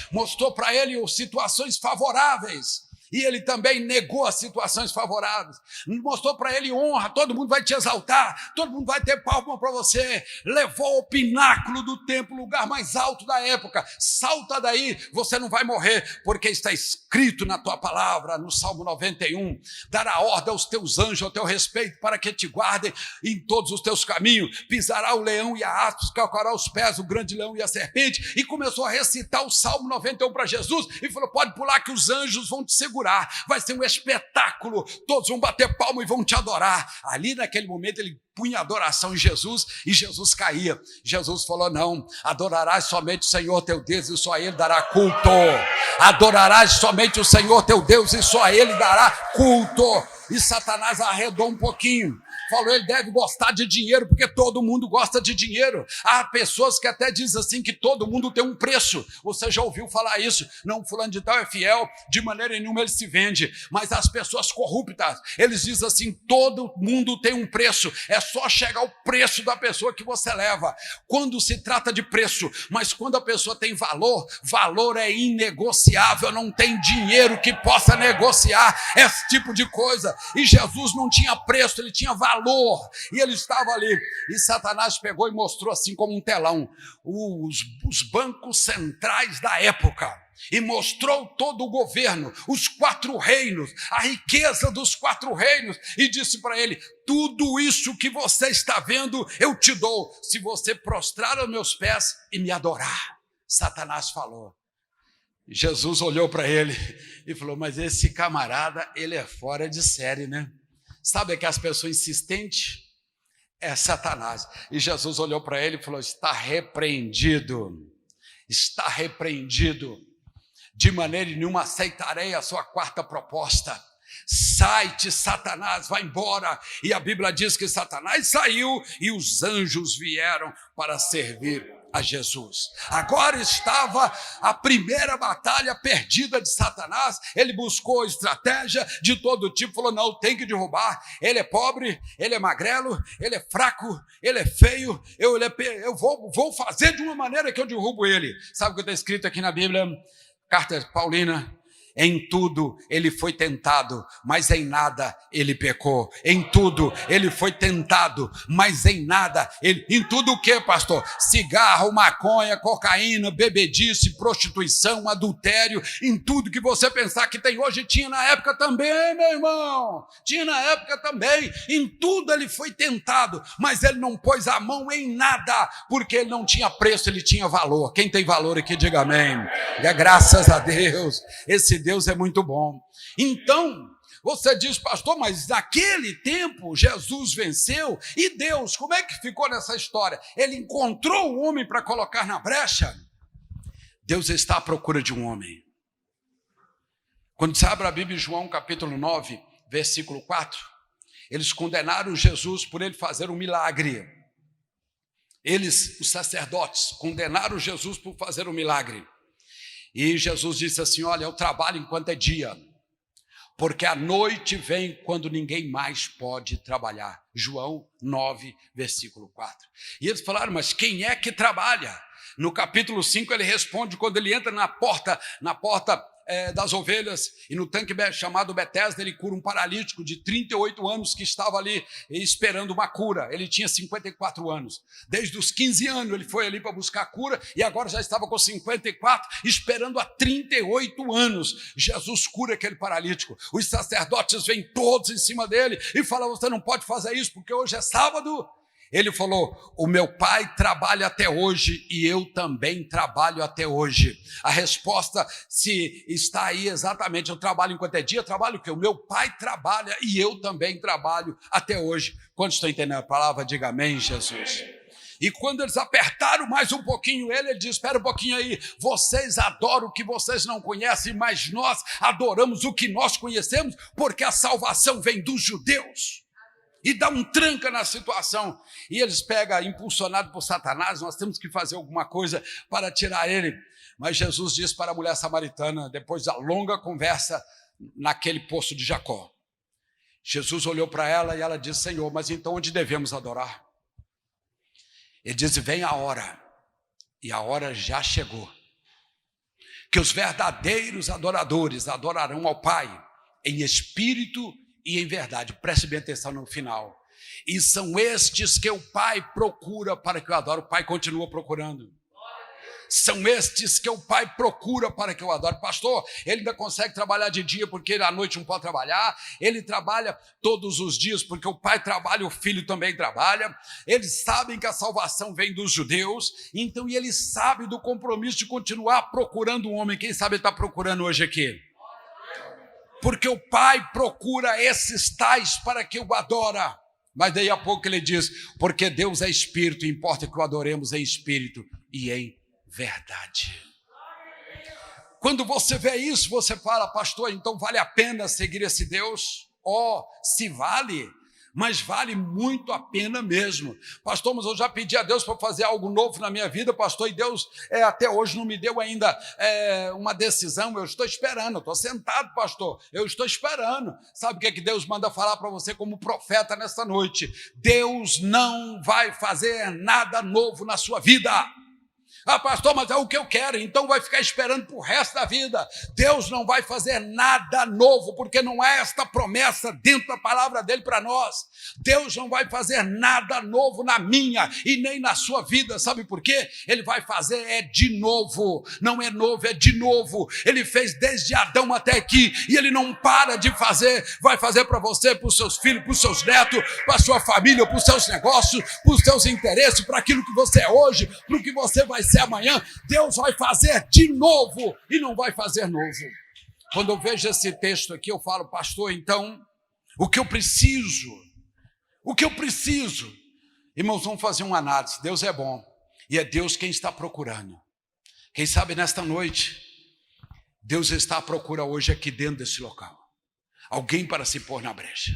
Mostrou para ele situações favoráveis, e ele também negou as situações favoráveis. Mostrou para ele honra, todo mundo vai te exaltar, todo mundo vai ter palma para você. Levou ao pináculo do templo, lugar mais alto da época. Salta daí, você não vai morrer, porque está escrito na tua palavra, no Salmo 91, dará ordem aos teus anjos ao teu respeito, para que te guardem em todos os teus caminhos. Pisará o leão e a aspa, calcará os pés o grande leão e a serpente. E começou a recitar o Salmo 91 para Jesus, e falou, pode pular que os anjos vão te segurar. Vai ser um espetáculo, todos vão bater palma e vão te adorar. Ali naquele momento ele punha adoração em Jesus e Jesus caía. Jesus falou, não, adorarás somente o Senhor teu Deus e só a Ele dará culto. Adorarás somente o Senhor teu Deus e só a Ele dará culto. E Satanás arredou um pouquinho, falou, ele deve gostar de dinheiro, porque todo mundo gosta de dinheiro. Há pessoas que até dizem assim, que todo mundo tem um preço. Você já ouviu falar isso? Não, fulano de tal é fiel, de maneira nenhuma ele se vende. Mas as pessoas corruptas, eles dizem assim, todo mundo tem um preço, é só chegar ao preço da pessoa que você leva. Quando se trata de preço, mas quando a pessoa tem valor, valor é inegociável, não tem dinheiro que possa negociar esse tipo de coisa. E Jesus não tinha preço, ele tinha valor, e ele estava ali, e Satanás pegou e mostrou assim como um telão, os bancos centrais da época, e mostrou todo o governo, os 4 reinos, a riqueza dos 4 reinos, e disse para ele, tudo isso que você está vendo, eu te dou, se você prostrar aos meus pés e me adorar. Satanás falou. Jesus olhou para ele e falou, mas esse camarada, ele é fora de série, né? Sabe que as pessoas insistentes? É Satanás. E Jesus olhou para ele e falou, está repreendido, de maneira nenhuma aceitarei a sua 4ª proposta. Sai-te, Satanás, vai embora. E a Bíblia diz que Satanás saiu e os anjos vieram para servir a Jesus. Agora estava a primeira batalha perdida de Satanás. Ele buscou estratégia de todo tipo, falou, não, tem que derrubar. Ele é pobre, ele é magrelo, ele é fraco, ele é feio, eu vou fazer de uma maneira que eu derrubo ele. Sabe o que está escrito aqui na Bíblia? Carta Paulina. Em tudo ele foi tentado, mas em nada ele pecou. Em tudo ele foi tentado, mas em nada ele... Em tudo o que, pastor? Cigarro, maconha, cocaína, bebedice, prostituição, adultério. Em tudo que você pensar que tem hoje, tinha na época também, meu irmão. Tinha na época também. Em tudo ele foi tentado, mas ele não pôs a mão em nada, porque ele não tinha preço, ele tinha valor. Quem tem valor aqui, diga amém. E graças a Deus, esse Deus é muito bom. Então, você diz, pastor, mas naquele tempo Jesus venceu, e Deus, como é que ficou nessa história? Ele encontrou o homem para colocar na brecha? Deus está à procura de um homem. Quando você abre a Bíblia, João capítulo 9, versículo 4, eles condenaram Jesus por ele fazer um milagre. Eles, os sacerdotes, condenaram Jesus por fazer um milagre. E Jesus disse assim, olha, eu trabalho enquanto é dia, porque a noite vem quando ninguém mais pode trabalhar. João 9, versículo 4. E eles falaram, mas quem é que trabalha? No capítulo 5 ele responde, quando ele entra na porta das ovelhas, e no tanque chamado Betesda, ele cura um paralítico de 38 anos que estava ali esperando uma cura. Ele tinha 54 anos. Desde os 15 anos ele foi ali para buscar cura, e agora já estava com 54, esperando há 38 anos. Jesus cura aquele paralítico. Os sacerdotes vêm todos em cima dele e falam, você não pode fazer isso, porque hoje é sábado. Ele falou, o meu pai trabalha até hoje e eu também trabalho até hoje. A resposta se está aí exatamente, eu trabalho enquanto é dia, trabalho o quê? O meu pai trabalha e eu também trabalho até hoje. Quando estão entendendo a palavra, diga amém, Jesus. E quando eles apertaram mais um pouquinho ele disse, espera um pouquinho aí, vocês adoram o que vocês não conhecem, mas nós adoramos o que nós conhecemos, porque a salvação vem dos judeus. E dá um tranca na situação, e eles pegam, impulsionado por Satanás, nós temos que fazer alguma coisa para tirar ele. Mas Jesus disse para a mulher samaritana, depois da longa conversa naquele poço de Jacó, Jesus olhou para ela e ela disse, Senhor, mas então onde devemos adorar? Ele disse, vem a hora, e a hora já chegou, que os verdadeiros adoradores adorarão ao Pai em espírito e em verdade. Preste bem atenção no final. E são estes que o Pai procura para que eu adore. O Pai continua procurando. São estes que o Pai procura para que eu adore. Pastor, ele ainda consegue trabalhar de dia porque à noite não pode trabalhar. Ele trabalha todos os dias porque o Pai trabalha, o Filho também trabalha. Eles sabem que a salvação vem dos judeus. Então, e eles sabem do compromisso de continuar procurando um homem. Quem sabe ele está procurando hoje aqui? Porque o Pai procura esses tais para que o adora. Mas daí a pouco ele diz, porque Deus é espírito, importa que o adoremos em espírito e em verdade. Quando você vê isso, você fala, pastor, então vale a pena seguir esse Deus? Se vale, mas vale muito a pena mesmo. Pastor, mas eu já pedi a Deus para fazer algo novo na minha vida, pastor, e Deus até hoje não me deu ainda uma decisão. Eu estou esperando, eu estou sentado, pastor, eu estou esperando. Sabe o que é que Deus manda falar para você como profeta nesta noite? Deus não vai fazer nada novo na sua vida. Ah, pastor, mas é o que eu quero, então vai ficar esperando para o resto da vida. Deus não vai fazer nada novo, porque não há esta promessa dentro da palavra dele para nós. Deus não vai fazer nada novo na minha e nem na sua vida. Sabe por quê? Ele vai fazer de novo. Não é novo, é de novo. Ele fez desde Adão até aqui e ele não para de fazer. Vai fazer para você, para os seus filhos, para os seus netos, para a sua família, para os seus negócios, para os seus interesses, para aquilo que você é hoje, para o que você vai ser amanhã. Deus vai fazer de novo e não vai fazer novo. Quando eu vejo esse texto aqui, eu falo, pastor, então, o que eu preciso, irmãos, vamos fazer uma análise. Deus é bom e é Deus quem está procurando. Quem sabe nesta noite, Deus está à procura hoje aqui dentro desse local, alguém para se pôr na brecha.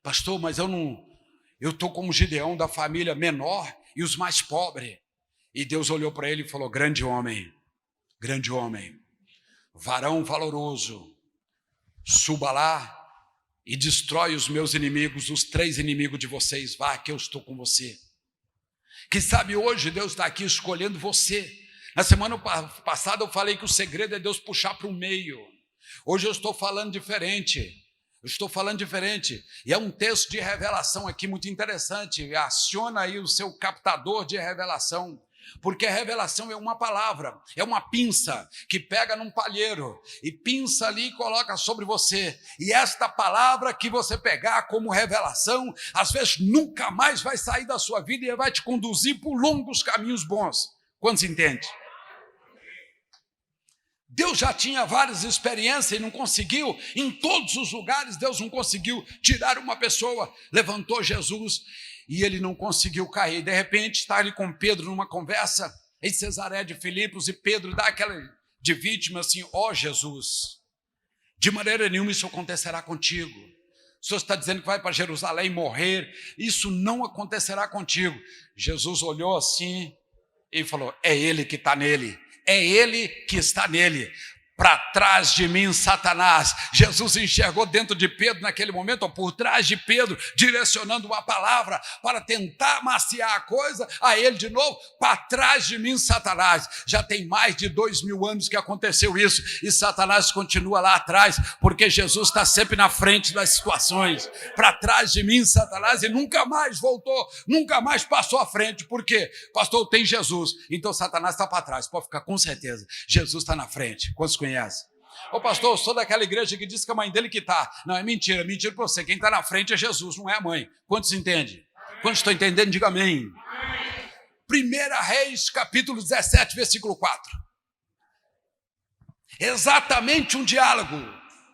Pastor, mas eu estou como Gideão, da família menor e os mais pobres. E Deus olhou para ele e falou: grande homem, varão valoroso, suba lá e destrói os meus inimigos, os 3 inimigos de vocês. Vá que eu estou com você. Quem sabe hoje Deus está aqui escolhendo você. Na semana passada eu falei que o segredo é Deus puxar para o meio. Hoje eu estou falando diferente. E é um texto de revelação aqui muito interessante. Aciona aí o seu captador de revelação. Porque a revelação é uma palavra, é uma pinça que pega num palheiro e pinça ali e coloca sobre você. E esta palavra que você pegar como revelação, às vezes nunca mais vai sair da sua vida e vai te conduzir por longos caminhos bons. Quantos entendem? Deus já tinha várias experiências e não conseguiu, em todos os lugares, Deus não conseguiu tirar uma pessoa. Levantou Jesus e ele não conseguiu cair. De repente, está ali com Pedro numa conversa em Cesareia de Filipos, e Pedro dá aquela de vítima assim: ó Jesus, de maneira nenhuma isso acontecerá contigo. O Senhor está dizendo que vai para Jerusalém morrer, isso não acontecerá contigo. Jesus olhou assim e falou: é ele que está nele. É ele que está nele. Para trás de mim, Satanás. Jesus enxergou dentro de Pedro naquele momento, ou por trás de Pedro, direcionando uma palavra para tentar maciar a coisa a ele de novo. Para trás de mim, Satanás. Já tem mais de 2000 anos que aconteceu isso, e Satanás continua lá atrás, porque Jesus está sempre na frente das situações. Para trás de mim, Satanás, e nunca mais voltou, nunca mais passou à frente. Por quê? Pastor, tem Jesus, então Satanás está para trás. Pode ficar com certeza, Jesus está na frente. Quantos conhece? Ô pastor, eu sou daquela igreja que diz que a mãe dele que está. Não, é mentira para você. Quem está na frente é Jesus, não é a mãe. Quantos entendem? Quantos estão entendendo? Diga amém. 1 Reis, capítulo 17, versículo 4. Exatamente um diálogo.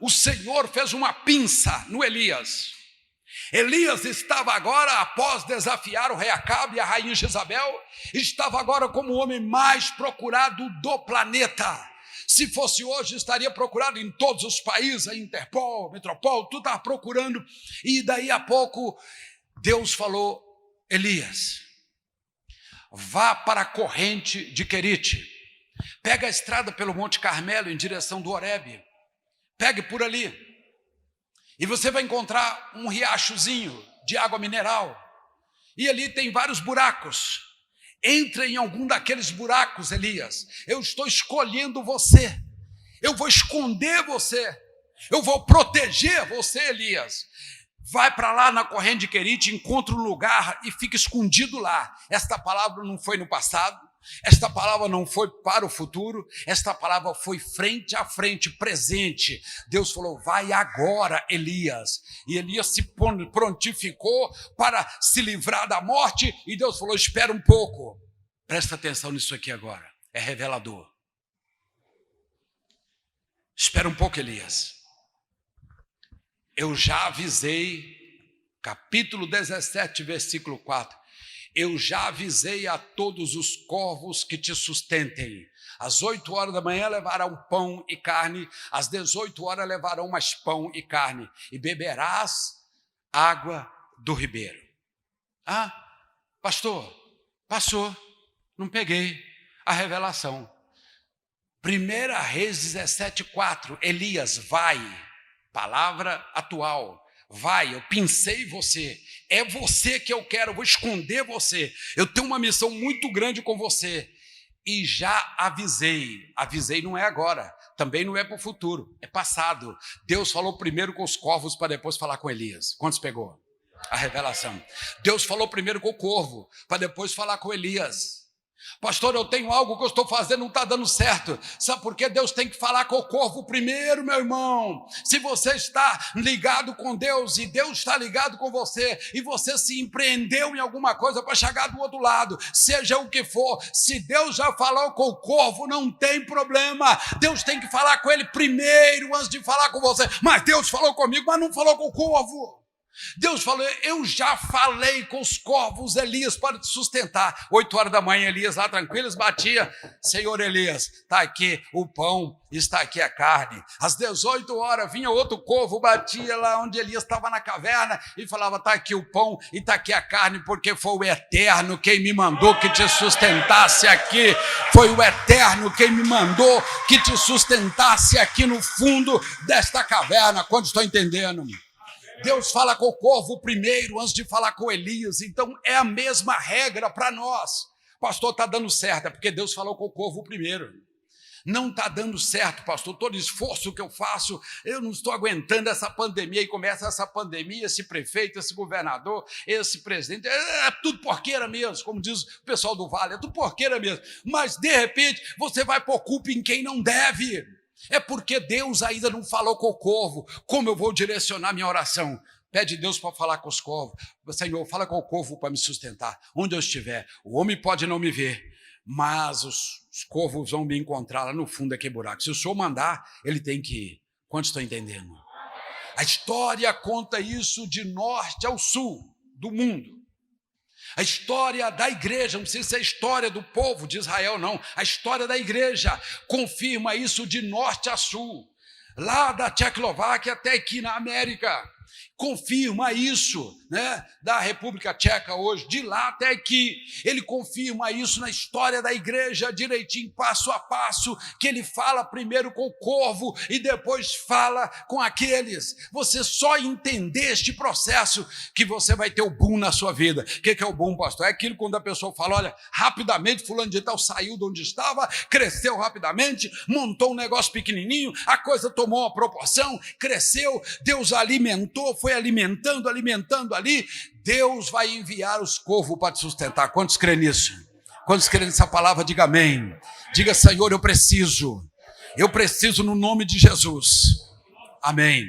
O Senhor fez uma pinça no Elias. Elias estava agora, após desafiar o rei Acabe e a rainha Jezabel, estava agora como o homem mais procurado do planeta. Se fosse hoje, estaria procurado em todos os países, a Interpol, Metropol, tudo estava procurando. E daí a pouco, Deus falou: Elias, vá para a corrente de Querite. Pega a estrada pelo Monte Carmelo em direção do Horebe. Pegue por ali. E você vai encontrar um riachozinho de água mineral. E ali tem vários buracos. Entre em algum daqueles buracos, Elias. Eu estou escolhendo você. Eu vou esconder você. Eu vou proteger você, Elias. Vai para lá na corrente de Querite, encontra um lugar e fica escondido lá. Esta palavra não foi no passado. Esta palavra não foi para o futuro. Esta palavra foi frente a frente, presente. Deus falou: vai agora, Elias. E Elias se prontificou para se livrar da morte. E Deus falou: espera um pouco. Presta atenção nisso aqui agora. É revelador. Espera um pouco, Elias. Eu já avisei, capítulo 17, versículo 4. Eu já avisei a todos os corvos que te sustentem. Às 8 horas da manhã levarão pão e carne, às 18 horas levarão mais pão e carne, e beberás água do ribeiro. Ah, pastor, passou, não peguei a revelação. 1 Reis 17, 4, Elias, vai, palavra atual. Vai, eu pincei você, é você que eu quero, eu vou esconder você, eu tenho uma missão muito grande com você, e já avisei não é agora, também não é para o futuro, é passado. Deus falou primeiro com os corvos para depois falar com Elias. Quantos pegou a revelação? Deus falou primeiro com o corvo para depois falar com Elias. Pastor, eu tenho algo que eu estou fazendo, não está dando certo. Sabe por que Deus tem que falar com o corvo primeiro, meu irmão? Se você está ligado com Deus e Deus está ligado com você, e você se empreendeu em alguma coisa para chegar do outro lado, seja o que for, se Deus já falou com o corvo, não tem problema. Deus tem que falar com ele primeiro antes de falar com você. Mas Deus falou comigo, mas não falou com o corvo. Deus falou, eu já falei com os corvos, Elias, para te sustentar. 8 horas da manhã, Elias lá tranquilos, batia, Senhor Elias, está aqui o pão, está aqui a carne. Às 18 horas vinha outro corvo, batia lá onde Elias estava na caverna e falava, está aqui o pão e está aqui a carne, porque foi o Eterno quem me mandou que te sustentasse aqui. Foi o Eterno quem me mandou que te sustentasse aqui no fundo desta caverna. Quando estou entendendo? Deus fala com o corvo primeiro, antes de falar com Elias. Então, é a mesma regra para nós. Pastor, está dando certo, é porque Deus falou com o corvo primeiro. Não está dando certo, pastor, todo esforço que eu faço, eu não estou aguentando essa pandemia, e começa essa pandemia, esse prefeito, esse governador, esse presidente, é tudo porqueira mesmo, como diz o pessoal do Vale, é tudo porqueira mesmo. Mas, de repente, você vai pôr culpa em quem não deve. É porque Deus ainda não falou com o corvo. Como eu vou direcionar minha oração? Pede Deus para falar com os corvos. Senhor, fala com o corvo para me sustentar. Onde eu estiver, o homem pode não me ver, mas os corvos vão me encontrar lá no fundo daquele buraco. Se o Senhor mandar, ele tem que ir. Quantos estão entendendo? A história conta isso de norte ao sul do mundo. A história da igreja, não sei se é a história do povo de Israel, não. A história da igreja confirma isso de norte a sul. Lá da Tchecoslováquia até aqui na América. Confirma isso, né? Da República Tcheca hoje, de lá até aqui. Ele confirma isso na história da igreja, direitinho, passo a passo, que ele fala primeiro com o corvo e depois fala com aqueles. Você só entender este processo que você vai ter o boom na sua vida. O que é o boom, pastor? É aquilo quando a pessoa fala, olha, rapidamente fulano de tal saiu de onde estava, cresceu rapidamente, montou um negócio pequenininho, a coisa tomou uma proporção, cresceu, Deus alimentou, foi alimentando ali, Deus vai enviar os corvos para te sustentar. Quantos creem nisso? Quantos creem nessa palavra? Diga amém. Diga, Senhor, eu preciso no nome de Jesus. Amém.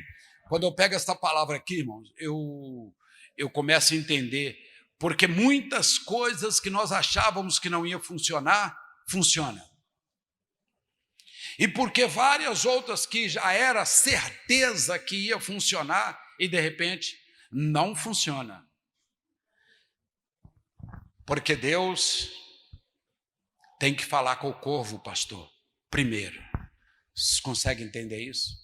Quando eu pego esta palavra aqui, irmãos, eu começo a entender, porque muitas coisas que nós achávamos que não ia funcionar, funcionam. E porque várias outras que já era certeza que ia funcionar, e de repente não funciona. Porque Deus tem que falar com o corvo, pastor, primeiro. Vocês conseguem entender isso?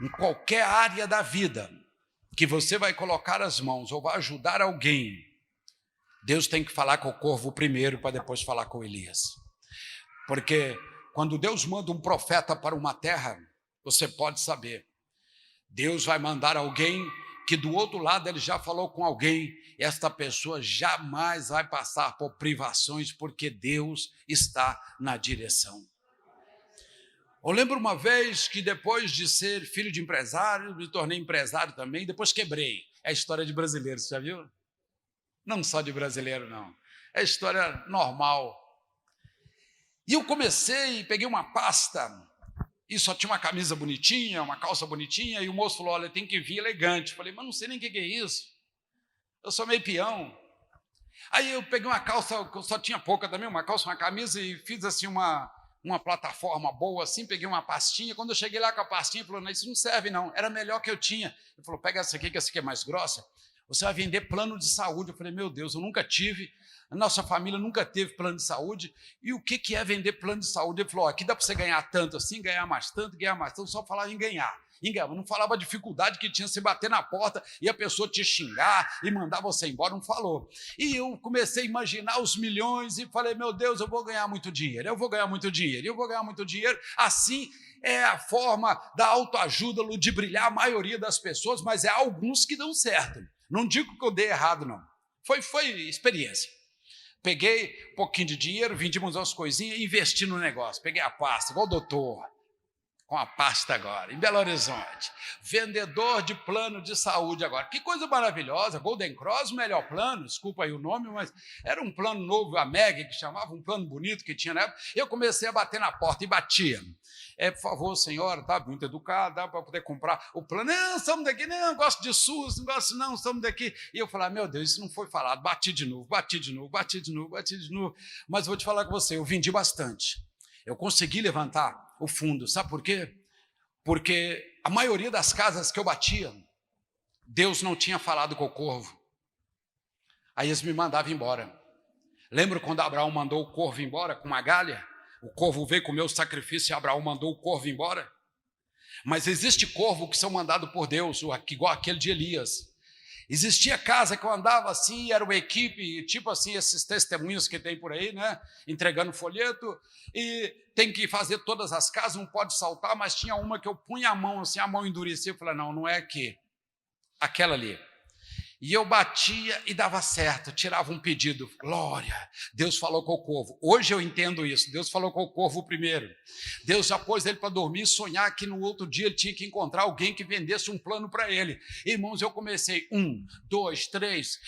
Em qualquer área da vida que você vai colocar as mãos ou vai ajudar alguém, Deus tem que falar com o corvo primeiro para depois falar com Elias. Porque quando Deus manda um profeta para uma terra, você pode saber, Deus vai mandar alguém que do outro lado ele já falou com alguém, esta pessoa jamais vai passar por privações, porque Deus está na direção. Eu lembro uma vez que depois de ser filho de empresário, me tornei empresário também, depois quebrei. É a história de brasileiro, você já viu? Não só de brasileiro, não. É história normal. E eu comecei, peguei uma pasta, e só tinha uma camisa bonitinha, uma calça bonitinha, e o moço falou, olha, tem que vir elegante. Eu falei, mas não sei nem o que é isso. Eu sou meio peão. Aí eu peguei uma calça, que eu só tinha pouca também, uma calça, uma camisa, e fiz assim uma plataforma boa, assim, peguei uma pastinha. Quando eu cheguei lá com a pastinha, ele falou, não, isso não serve não, era melhor que eu tinha. Ele falou, pega essa aqui, que essa aqui é mais grossa, você vai vender plano de saúde. Eu falei, meu Deus, eu nunca tive, a nossa família nunca teve plano de saúde, e o que é vender plano de saúde? Ele falou, aqui dá para você ganhar tanto assim, ganhar mais tanto, só falava em ganhar. Não falava a dificuldade que tinha se bater na porta e a pessoa te xingar e mandar você embora, não falou. E eu comecei a imaginar os milhões e falei, meu Deus, eu vou ganhar muito dinheiro, assim é a forma da autoajuda de brilhar a maioria das pessoas, mas é alguns que dão certo. Não digo que eu dei errado, não. Foi experiência. Peguei um pouquinho de dinheiro, vendimos umas coisinhas e investi no negócio. Peguei a pasta, igual o doutor, com a pasta agora, em Belo Horizonte. Vendedor de plano de saúde agora. Que coisa maravilhosa, Golden Cross, o melhor plano, desculpa aí o nome, mas era um plano novo, a MEG, que chamava, um plano bonito que tinha na época. Eu comecei a bater na porta e batia. Por favor, senhora, tá muito educado, dá para poder comprar o plano. Não, estamos daqui, não, gosto de SUS, não gosto não, estamos daqui. E eu falei, meu Deus, isso não foi falado. Bati de novo. Mas vou te falar com você, eu vendi bastante. Eu consegui levantar o fundo, sabe por quê? Porque a maioria das casas que eu batia, Deus não tinha falado com o corvo. Aí eles me mandavam embora. Lembra quando Abraão mandou o corvo embora com uma galha? O corvo veio comer o sacrifício e Abraão mandou o corvo embora. Mas existe corvo que são mandados por Deus, igual aquele de Elias. Existia casa que eu andava assim, era uma equipe, tipo assim, esses testemunhos que tem por aí, né? Entregando folheto, e tem que fazer todas as casas, não pode saltar, mas tinha uma que eu punha a mão assim, a mão endurecia, eu falei, não, não é aqui, aquela ali. E eu batia e dava certo, tirava um pedido, glória, Deus falou com o corvo. Hoje eu entendo isso, Deus falou com o corvo primeiro. Deus já pôs ele para dormir e sonhar que no outro dia ele tinha que encontrar alguém que vendesse um plano para ele. Irmãos, eu comecei 1, 2, 3,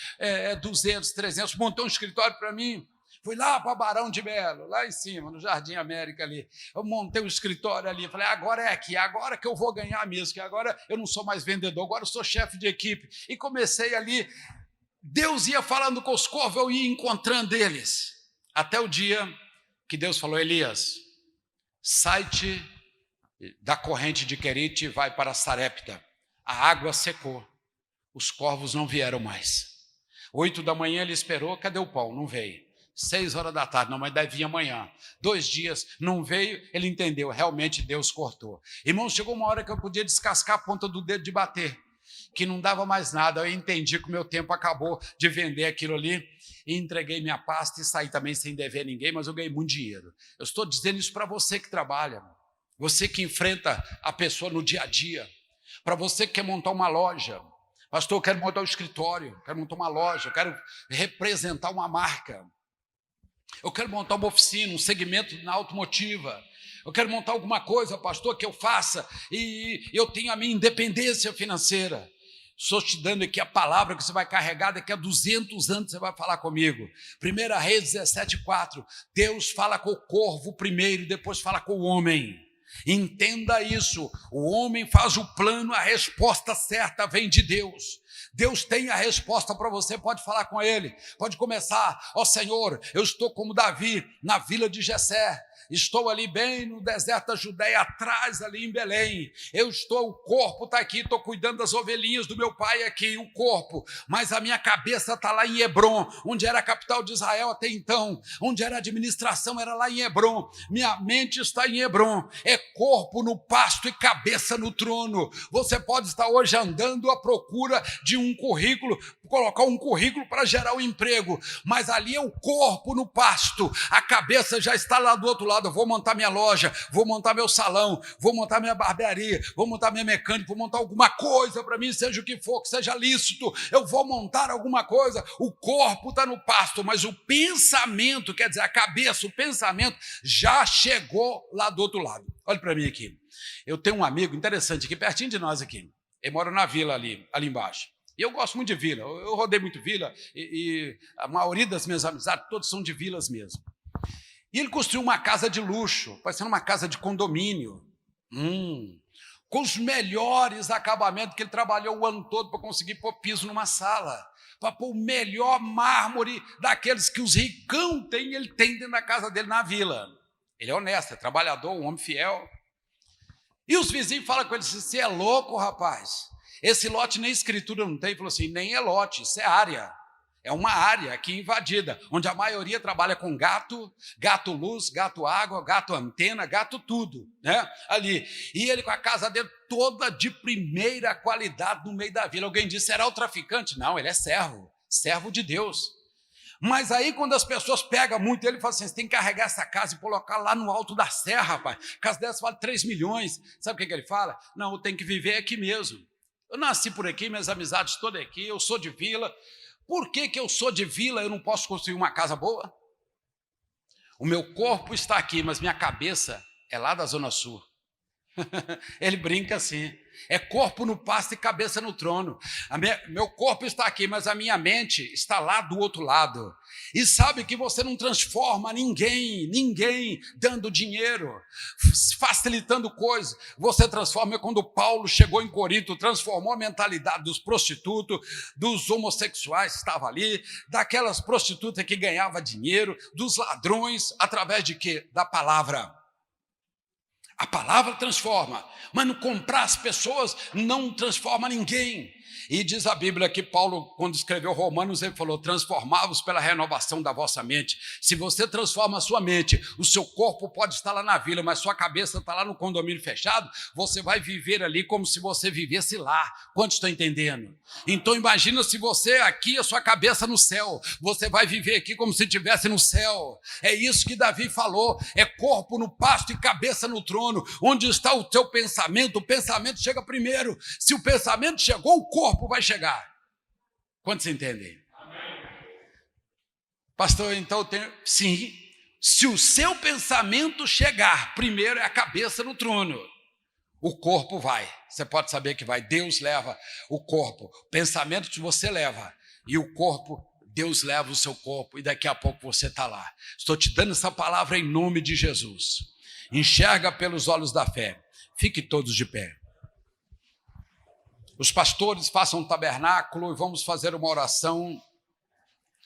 200, 300, montou um escritório para mim. Fui lá para Barão de Melo, lá em cima, no Jardim América ali. Eu montei um escritório ali, falei, agora é aqui, agora que eu vou ganhar mesmo, que agora eu não sou mais vendedor, agora eu sou chefe de equipe. E comecei ali, Deus ia falando com os corvos, eu ia encontrando eles. Até o dia que Deus falou, Elias, sai-te da corrente de Querite e vai para Sarepta. A água secou, os corvos não vieram mais. 8 da manhã ele esperou, cadê o pão? Não veio. 6 horas da tarde, não, mas deve vir amanhã. 2 dias, não veio, ele entendeu, realmente Deus cortou. Irmãos, chegou uma hora que eu podia descascar a ponta do dedo de bater, que não dava mais nada, eu entendi que o meu tempo acabou de vender aquilo ali, e entreguei minha pasta e saí também sem dever a ninguém, mas eu ganhei muito dinheiro. Eu estou dizendo isso para você que trabalha, você que enfrenta a pessoa no dia a dia, para você que quer montar uma loja, pastor, eu quero montar um escritório, quero montar uma loja, eu quero representar uma marca, eu quero montar uma oficina, um segmento na automotiva. Eu quero montar alguma coisa, pastor, que eu faça e eu tenho a minha independência financeira. Estou te dando aqui a palavra que você vai carregar daqui a 200 anos, você vai falar comigo. 1 Reis 17:4. Deus fala com o corvo primeiro, depois fala com o homem. Entenda isso, o homem faz o plano, a resposta certa vem de Deus. Deus tem a resposta para você, pode falar com ele, pode começar, ó Senhor, eu estou como Davi na vila de Jessé, estou ali bem no deserto da Judéia, atrás ali em Belém, o corpo está aqui, estou cuidando das ovelhinhas do meu pai aqui, o corpo, mas a minha cabeça está lá em Hebrom, onde era a capital de Israel até então, onde era a administração, era lá em Hebrom, minha mente está em Hebrom, é corpo no pasto e cabeça no trono. Você pode estar hoje andando à procura de um currículo, colocar um currículo para gerar um emprego, mas ali é o corpo no pasto, a cabeça já está lá do outro lado. Eu vou montar minha loja, vou montar meu salão, vou montar minha barbearia, vou montar minha mecânica, vou montar alguma coisa para mim, seja o que for, que seja lícito, eu vou montar alguma coisa. O corpo está no pasto, mas o pensamento, quer dizer, a cabeça, o pensamento já chegou lá do outro lado. Olha para mim aqui, eu tenho um amigo interessante aqui, pertinho de nós aqui, ele mora na vila ali embaixo. E eu gosto muito de vila, eu rodei muito vila, e a maioria das minhas amizades, todos são de vilas mesmo. E ele construiu uma casa de luxo, parecendo uma casa de condomínio, com os melhores acabamentos, que ele trabalhou o ano todo para conseguir pôr piso numa sala, para pôr o melhor mármore daqueles que os ricão têm, ele tem dentro da casa dele na vila. Ele é honesto, é trabalhador, um homem fiel. E os vizinhos falam com ele, você é louco, rapaz? Esse lote nem escritura não tem. Ele falou assim, nem é lote, isso é área. É uma área aqui invadida, onde a maioria trabalha com gato, gato luz, gato água, gato antena, gato tudo, né? Ali. E ele com a casa dele toda de primeira qualidade no meio da vila. Alguém disse, será o traficante? Não, ele é servo de Deus. Mas aí quando as pessoas pegam muito, ele fala assim, você tem que carregar essa casa e colocar lá no alto da serra, rapaz. A casa dessa vale 3 milhões. Sabe o que ele fala? Não, eu tenho que viver aqui mesmo. Eu nasci por aqui, minhas amizades todas aqui, eu sou de vila. Por que eu sou de vila, eu não posso construir uma casa boa? O meu corpo está aqui, mas minha cabeça é lá da Zona Sul. Ele brinca assim, é corpo no pasto e cabeça no trono. Meu corpo está aqui, mas a minha mente está lá do outro lado. E sabe que você não transforma ninguém dando dinheiro, facilitando coisas. Você transforma. Quando Paulo chegou em Corinto, transformou a mentalidade dos prostitutos, dos homossexuais que estavam ali, daquelas prostitutas que ganhavam dinheiro, dos ladrões, através de quê? Da palavra. A palavra transforma, mas não comprar as pessoas não transforma ninguém. E diz a Bíblia que Paulo, quando escreveu Romanos, ele falou: transformai-vos pela renovação da vossa mente. Se você transforma a sua mente, o seu corpo pode estar lá na vila, mas sua cabeça está lá no condomínio fechado, você vai viver ali como se você vivesse lá. Quantos estão entendendo? Então imagina se você aqui, a sua cabeça no céu, você vai viver aqui como se estivesse no céu. É isso que Davi falou, é corpo no pasto e cabeça no trono. Onde está o teu pensamento? O pensamento chega primeiro. Se o pensamento chegou, o corpo vai chegar. Quantos entendem? Amém. Pastor, então sim, se o seu pensamento chegar, primeiro é a cabeça no trono, o corpo vai. Você pode saber que vai. Deus leva o corpo, o pensamento que você leva, e o corpo, Deus leva o seu corpo, e daqui a pouco você está lá. Estou te dando essa palavra em nome de Jesus. Enxerga pelos olhos da fé. Fique todos de pé. Os pastores façam um tabernáculo e vamos fazer uma oração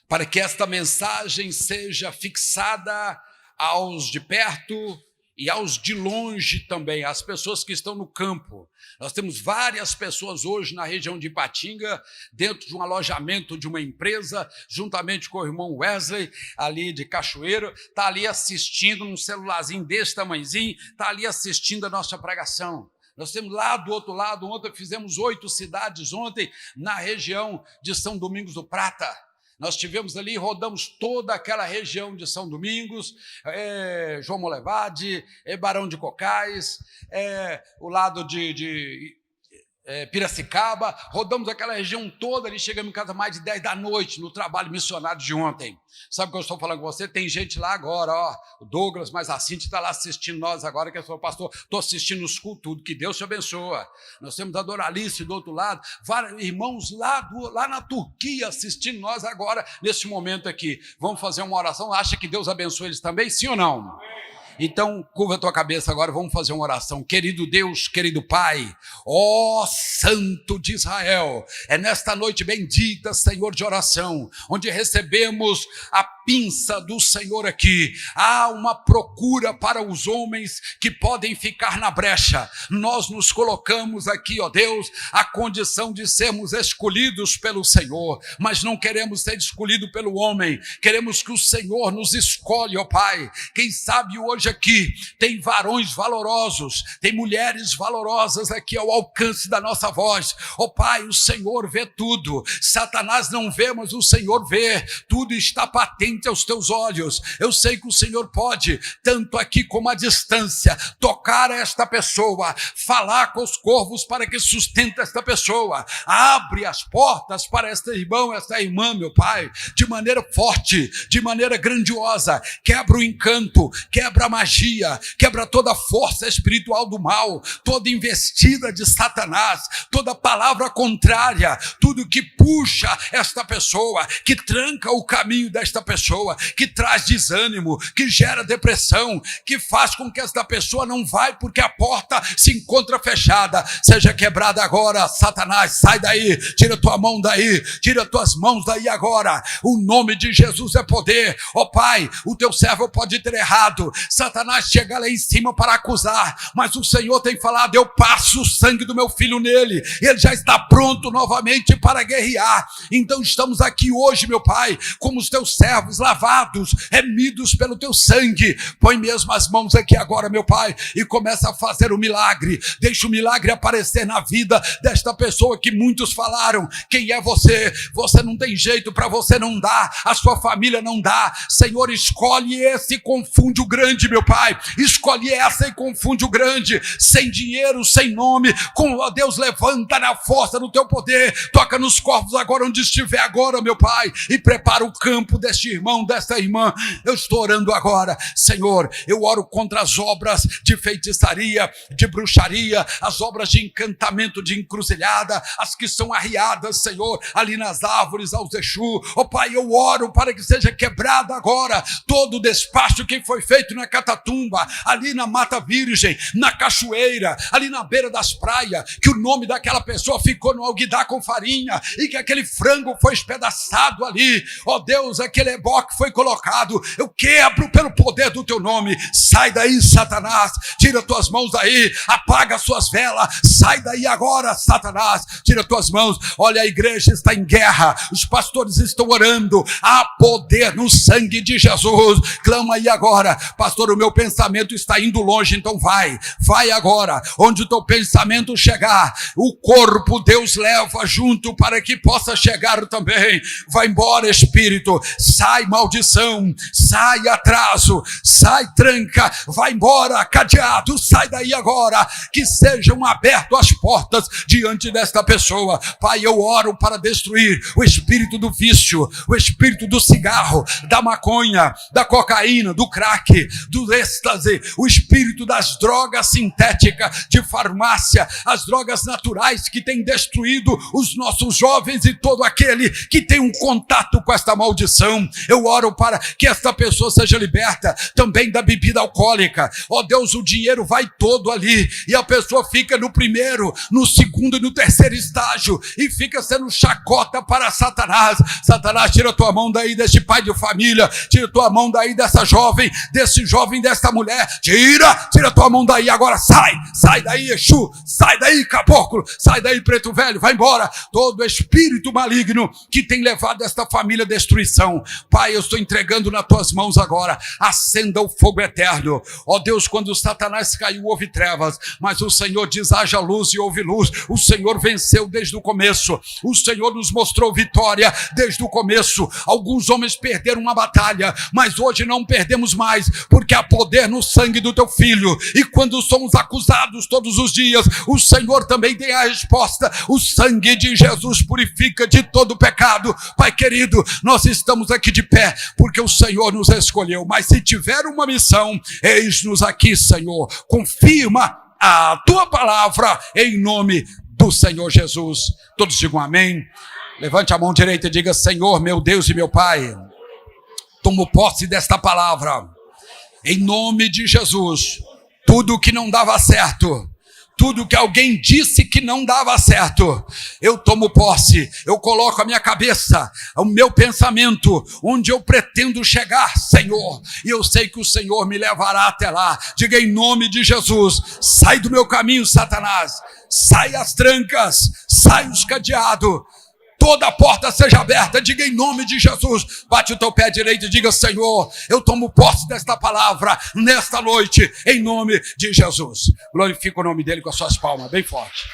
para que esta mensagem seja fixada aos de perto e aos de longe também, às pessoas que estão no campo. Nós temos várias pessoas hoje na região de Ipatinga, dentro de um alojamento de uma empresa, juntamente com o irmão Wesley, ali de Cachoeiro, está ali assistindo num celularzinho desse tamanhozinho, está ali assistindo a nossa pregação. Nós temos lá do outro lado, ontem fizemos 8 cidades, ontem na região de São Domingos do Prata. Nós estivemos ali, rodamos toda aquela região de São Domingos, João Molevade, Barão de Cocais, o lado de Piracicaba, rodamos aquela região toda ali, chegamos em casa mais de 10 da noite, no trabalho missionário de ontem. Sabe o que eu estou falando com você? Tem gente lá agora, ó, o Douglas, mas a Cintia está lá assistindo nós agora, que eu sou pastor, estou assistindo os cultos, tudo, que Deus te abençoa. Nós temos a Doralice do outro lado, vários irmãos lá na Turquia assistindo nós agora, nesse momento aqui. Vamos fazer uma oração, acha que Deus abençoa eles também, sim ou não? Amém. Então, curva a tua cabeça agora, vamos fazer uma oração. Querido Deus, querido Pai, ó Santo de Israel, é nesta noite bendita, Senhor, de oração, onde recebemos a pinça do Senhor aqui. Há uma procura para os homens que podem ficar na brecha. Nós nos colocamos aqui, ó Deus, a condição de sermos escolhidos pelo Senhor, mas não queremos ser escolhidos pelo homem, queremos que o Senhor nos escolhe, ó Pai. Quem sabe hoje aqui tem varões valorosos, tem mulheres valorosas aqui ao alcance da nossa voz. Ó Pai, o Senhor vê tudo, Satanás não vê, mas o Senhor vê, tudo está patente aos teus olhos. Eu sei que o Senhor pode, tanto aqui como à distância, tocar esta pessoa, falar com os corvos para que sustente esta pessoa. Abre as portas para este irmão, esta irmã, meu Pai, de maneira forte, de maneira grandiosa. Quebra o encanto, quebra a magia, quebra toda a força espiritual do mal, toda investida de Satanás, toda palavra contrária, tudo que puxa esta pessoa, que tranca o caminho desta pessoa, que traz desânimo, que gera depressão, que faz com que esta pessoa não vai porque a porta se encontra fechada. Seja quebrada agora, Satanás, sai daí, tira tua mão daí, tira tuas mãos daí agora. O nome de Jesus é poder. Ó Pai, o teu servo pode ter errado, Satanás chega lá em cima para acusar, mas o Senhor tem falado: eu passo o sangue do meu filho nele, ele já está pronto novamente para guerrear. Então estamos aqui hoje, meu Pai, como os teus servos, lavados, remidos pelo teu sangue. Põe mesmo as mãos aqui agora, meu Pai, e começa a fazer o milagre. Deixa o milagre aparecer na vida desta pessoa que muitos falaram: quem é você? Você não tem jeito, para você não dá, a sua família não dá. Senhor, escolhe esse e confunde o grande, meu Pai. Escolhe essa e confunde o grande, sem dinheiro, sem nome, com, ó Deus, levanta na força do teu poder, toca nos corpos agora onde estiver agora, meu Pai, e prepara o campo deste irmão, desta irmã. Eu estou orando agora, Senhor, eu oro contra as obras de feitiçaria, de bruxaria, as obras de encantamento, de encruzilhada, as que são arriadas, Senhor, ali nas árvores, aos Exu. Ó Pai, eu oro para que seja quebrado agora todo o despacho que foi feito na Catatumba, ali na Mata Virgem, na Cachoeira, ali na beira das praias, que o nome daquela pessoa ficou no alguidar com farinha, e que aquele frango foi espedaçado ali. Ó Deus, aquele reboque foi colocado, eu quebro pelo poder do teu nome. Sai daí, Satanás, tira tuas mãos daí, apaga suas velas, sai daí agora, Satanás, tira tuas mãos. Olha, a igreja está em guerra, os pastores estão orando, há poder no sangue de Jesus. Clama aí agora: pastor, o meu pensamento está indo longe. Então vai agora, onde o teu pensamento chegar, o corpo Deus leva junto para que possa chegar também. Vai embora, espírito, sai maldição, sai atraso, sai tranca, vai embora cadeado, sai daí agora, que sejam abertas as portas diante desta pessoa. Pai, eu oro para destruir o espírito do vício, o espírito do cigarro, da maconha, da cocaína, do crack, do êxtase, o espírito das drogas sintéticas, de farmácia, as drogas naturais que têm destruído os nossos jovens e todo aquele que tem um contato com esta maldição. Eu oro para que esta pessoa seja liberta também da bebida alcoólica. Ó Deus, o dinheiro vai todo ali e a pessoa fica no primeiro, no segundo e no terceiro estágio e fica sendo chacota para Satanás. Satanás, tira tua mão daí deste pai de família, tira tua mão daí dessa jovem, desse jovem, desta mulher, tira tua mão daí agora, sai daí, Exu, sai daí, caboclo, sai daí, preto velho, vai embora, todo espírito maligno que tem levado esta família à destruição. Pai, eu estou entregando nas tuas mãos agora, acenda o fogo eterno. Ó Deus, quando Satanás caiu, houve trevas, mas o Senhor diz: haja luz e houve luz. O Senhor venceu desde o começo, o Senhor nos mostrou vitória desde o começo. Alguns homens perderam uma batalha, mas hoje não perdemos mais, porque há poder no sangue do teu filho, e quando somos acusados todos os dias, o Senhor também tem a resposta. O sangue de Jesus purifica de todo pecado. Pai querido, nós estamos aqui de pé porque o Senhor nos escolheu, mas se tiver uma missão, eis-nos aqui, Senhor. Confirma a tua palavra em nome do Senhor Jesus. Todos digam amém. Levante a mão direita e diga: Senhor, meu Deus e meu Pai, tomo posse desta palavra em nome de Jesus. Tudo que não dava certo, tudo que alguém disse que não dava certo, eu tomo posse, eu coloco a minha cabeça, o meu pensamento, onde eu pretendo chegar, Senhor, e eu sei que o Senhor me levará até lá. Diga em nome de Jesus: sai do meu caminho, Satanás, sai as trancas, sai os cadeados, toda a porta seja aberta. Diga em nome de Jesus. Bate o teu pé direito e diga: Senhor, eu tomo posse desta palavra nesta noite, em nome de Jesus. Glorifica o nome dele com as suas palmas bem forte.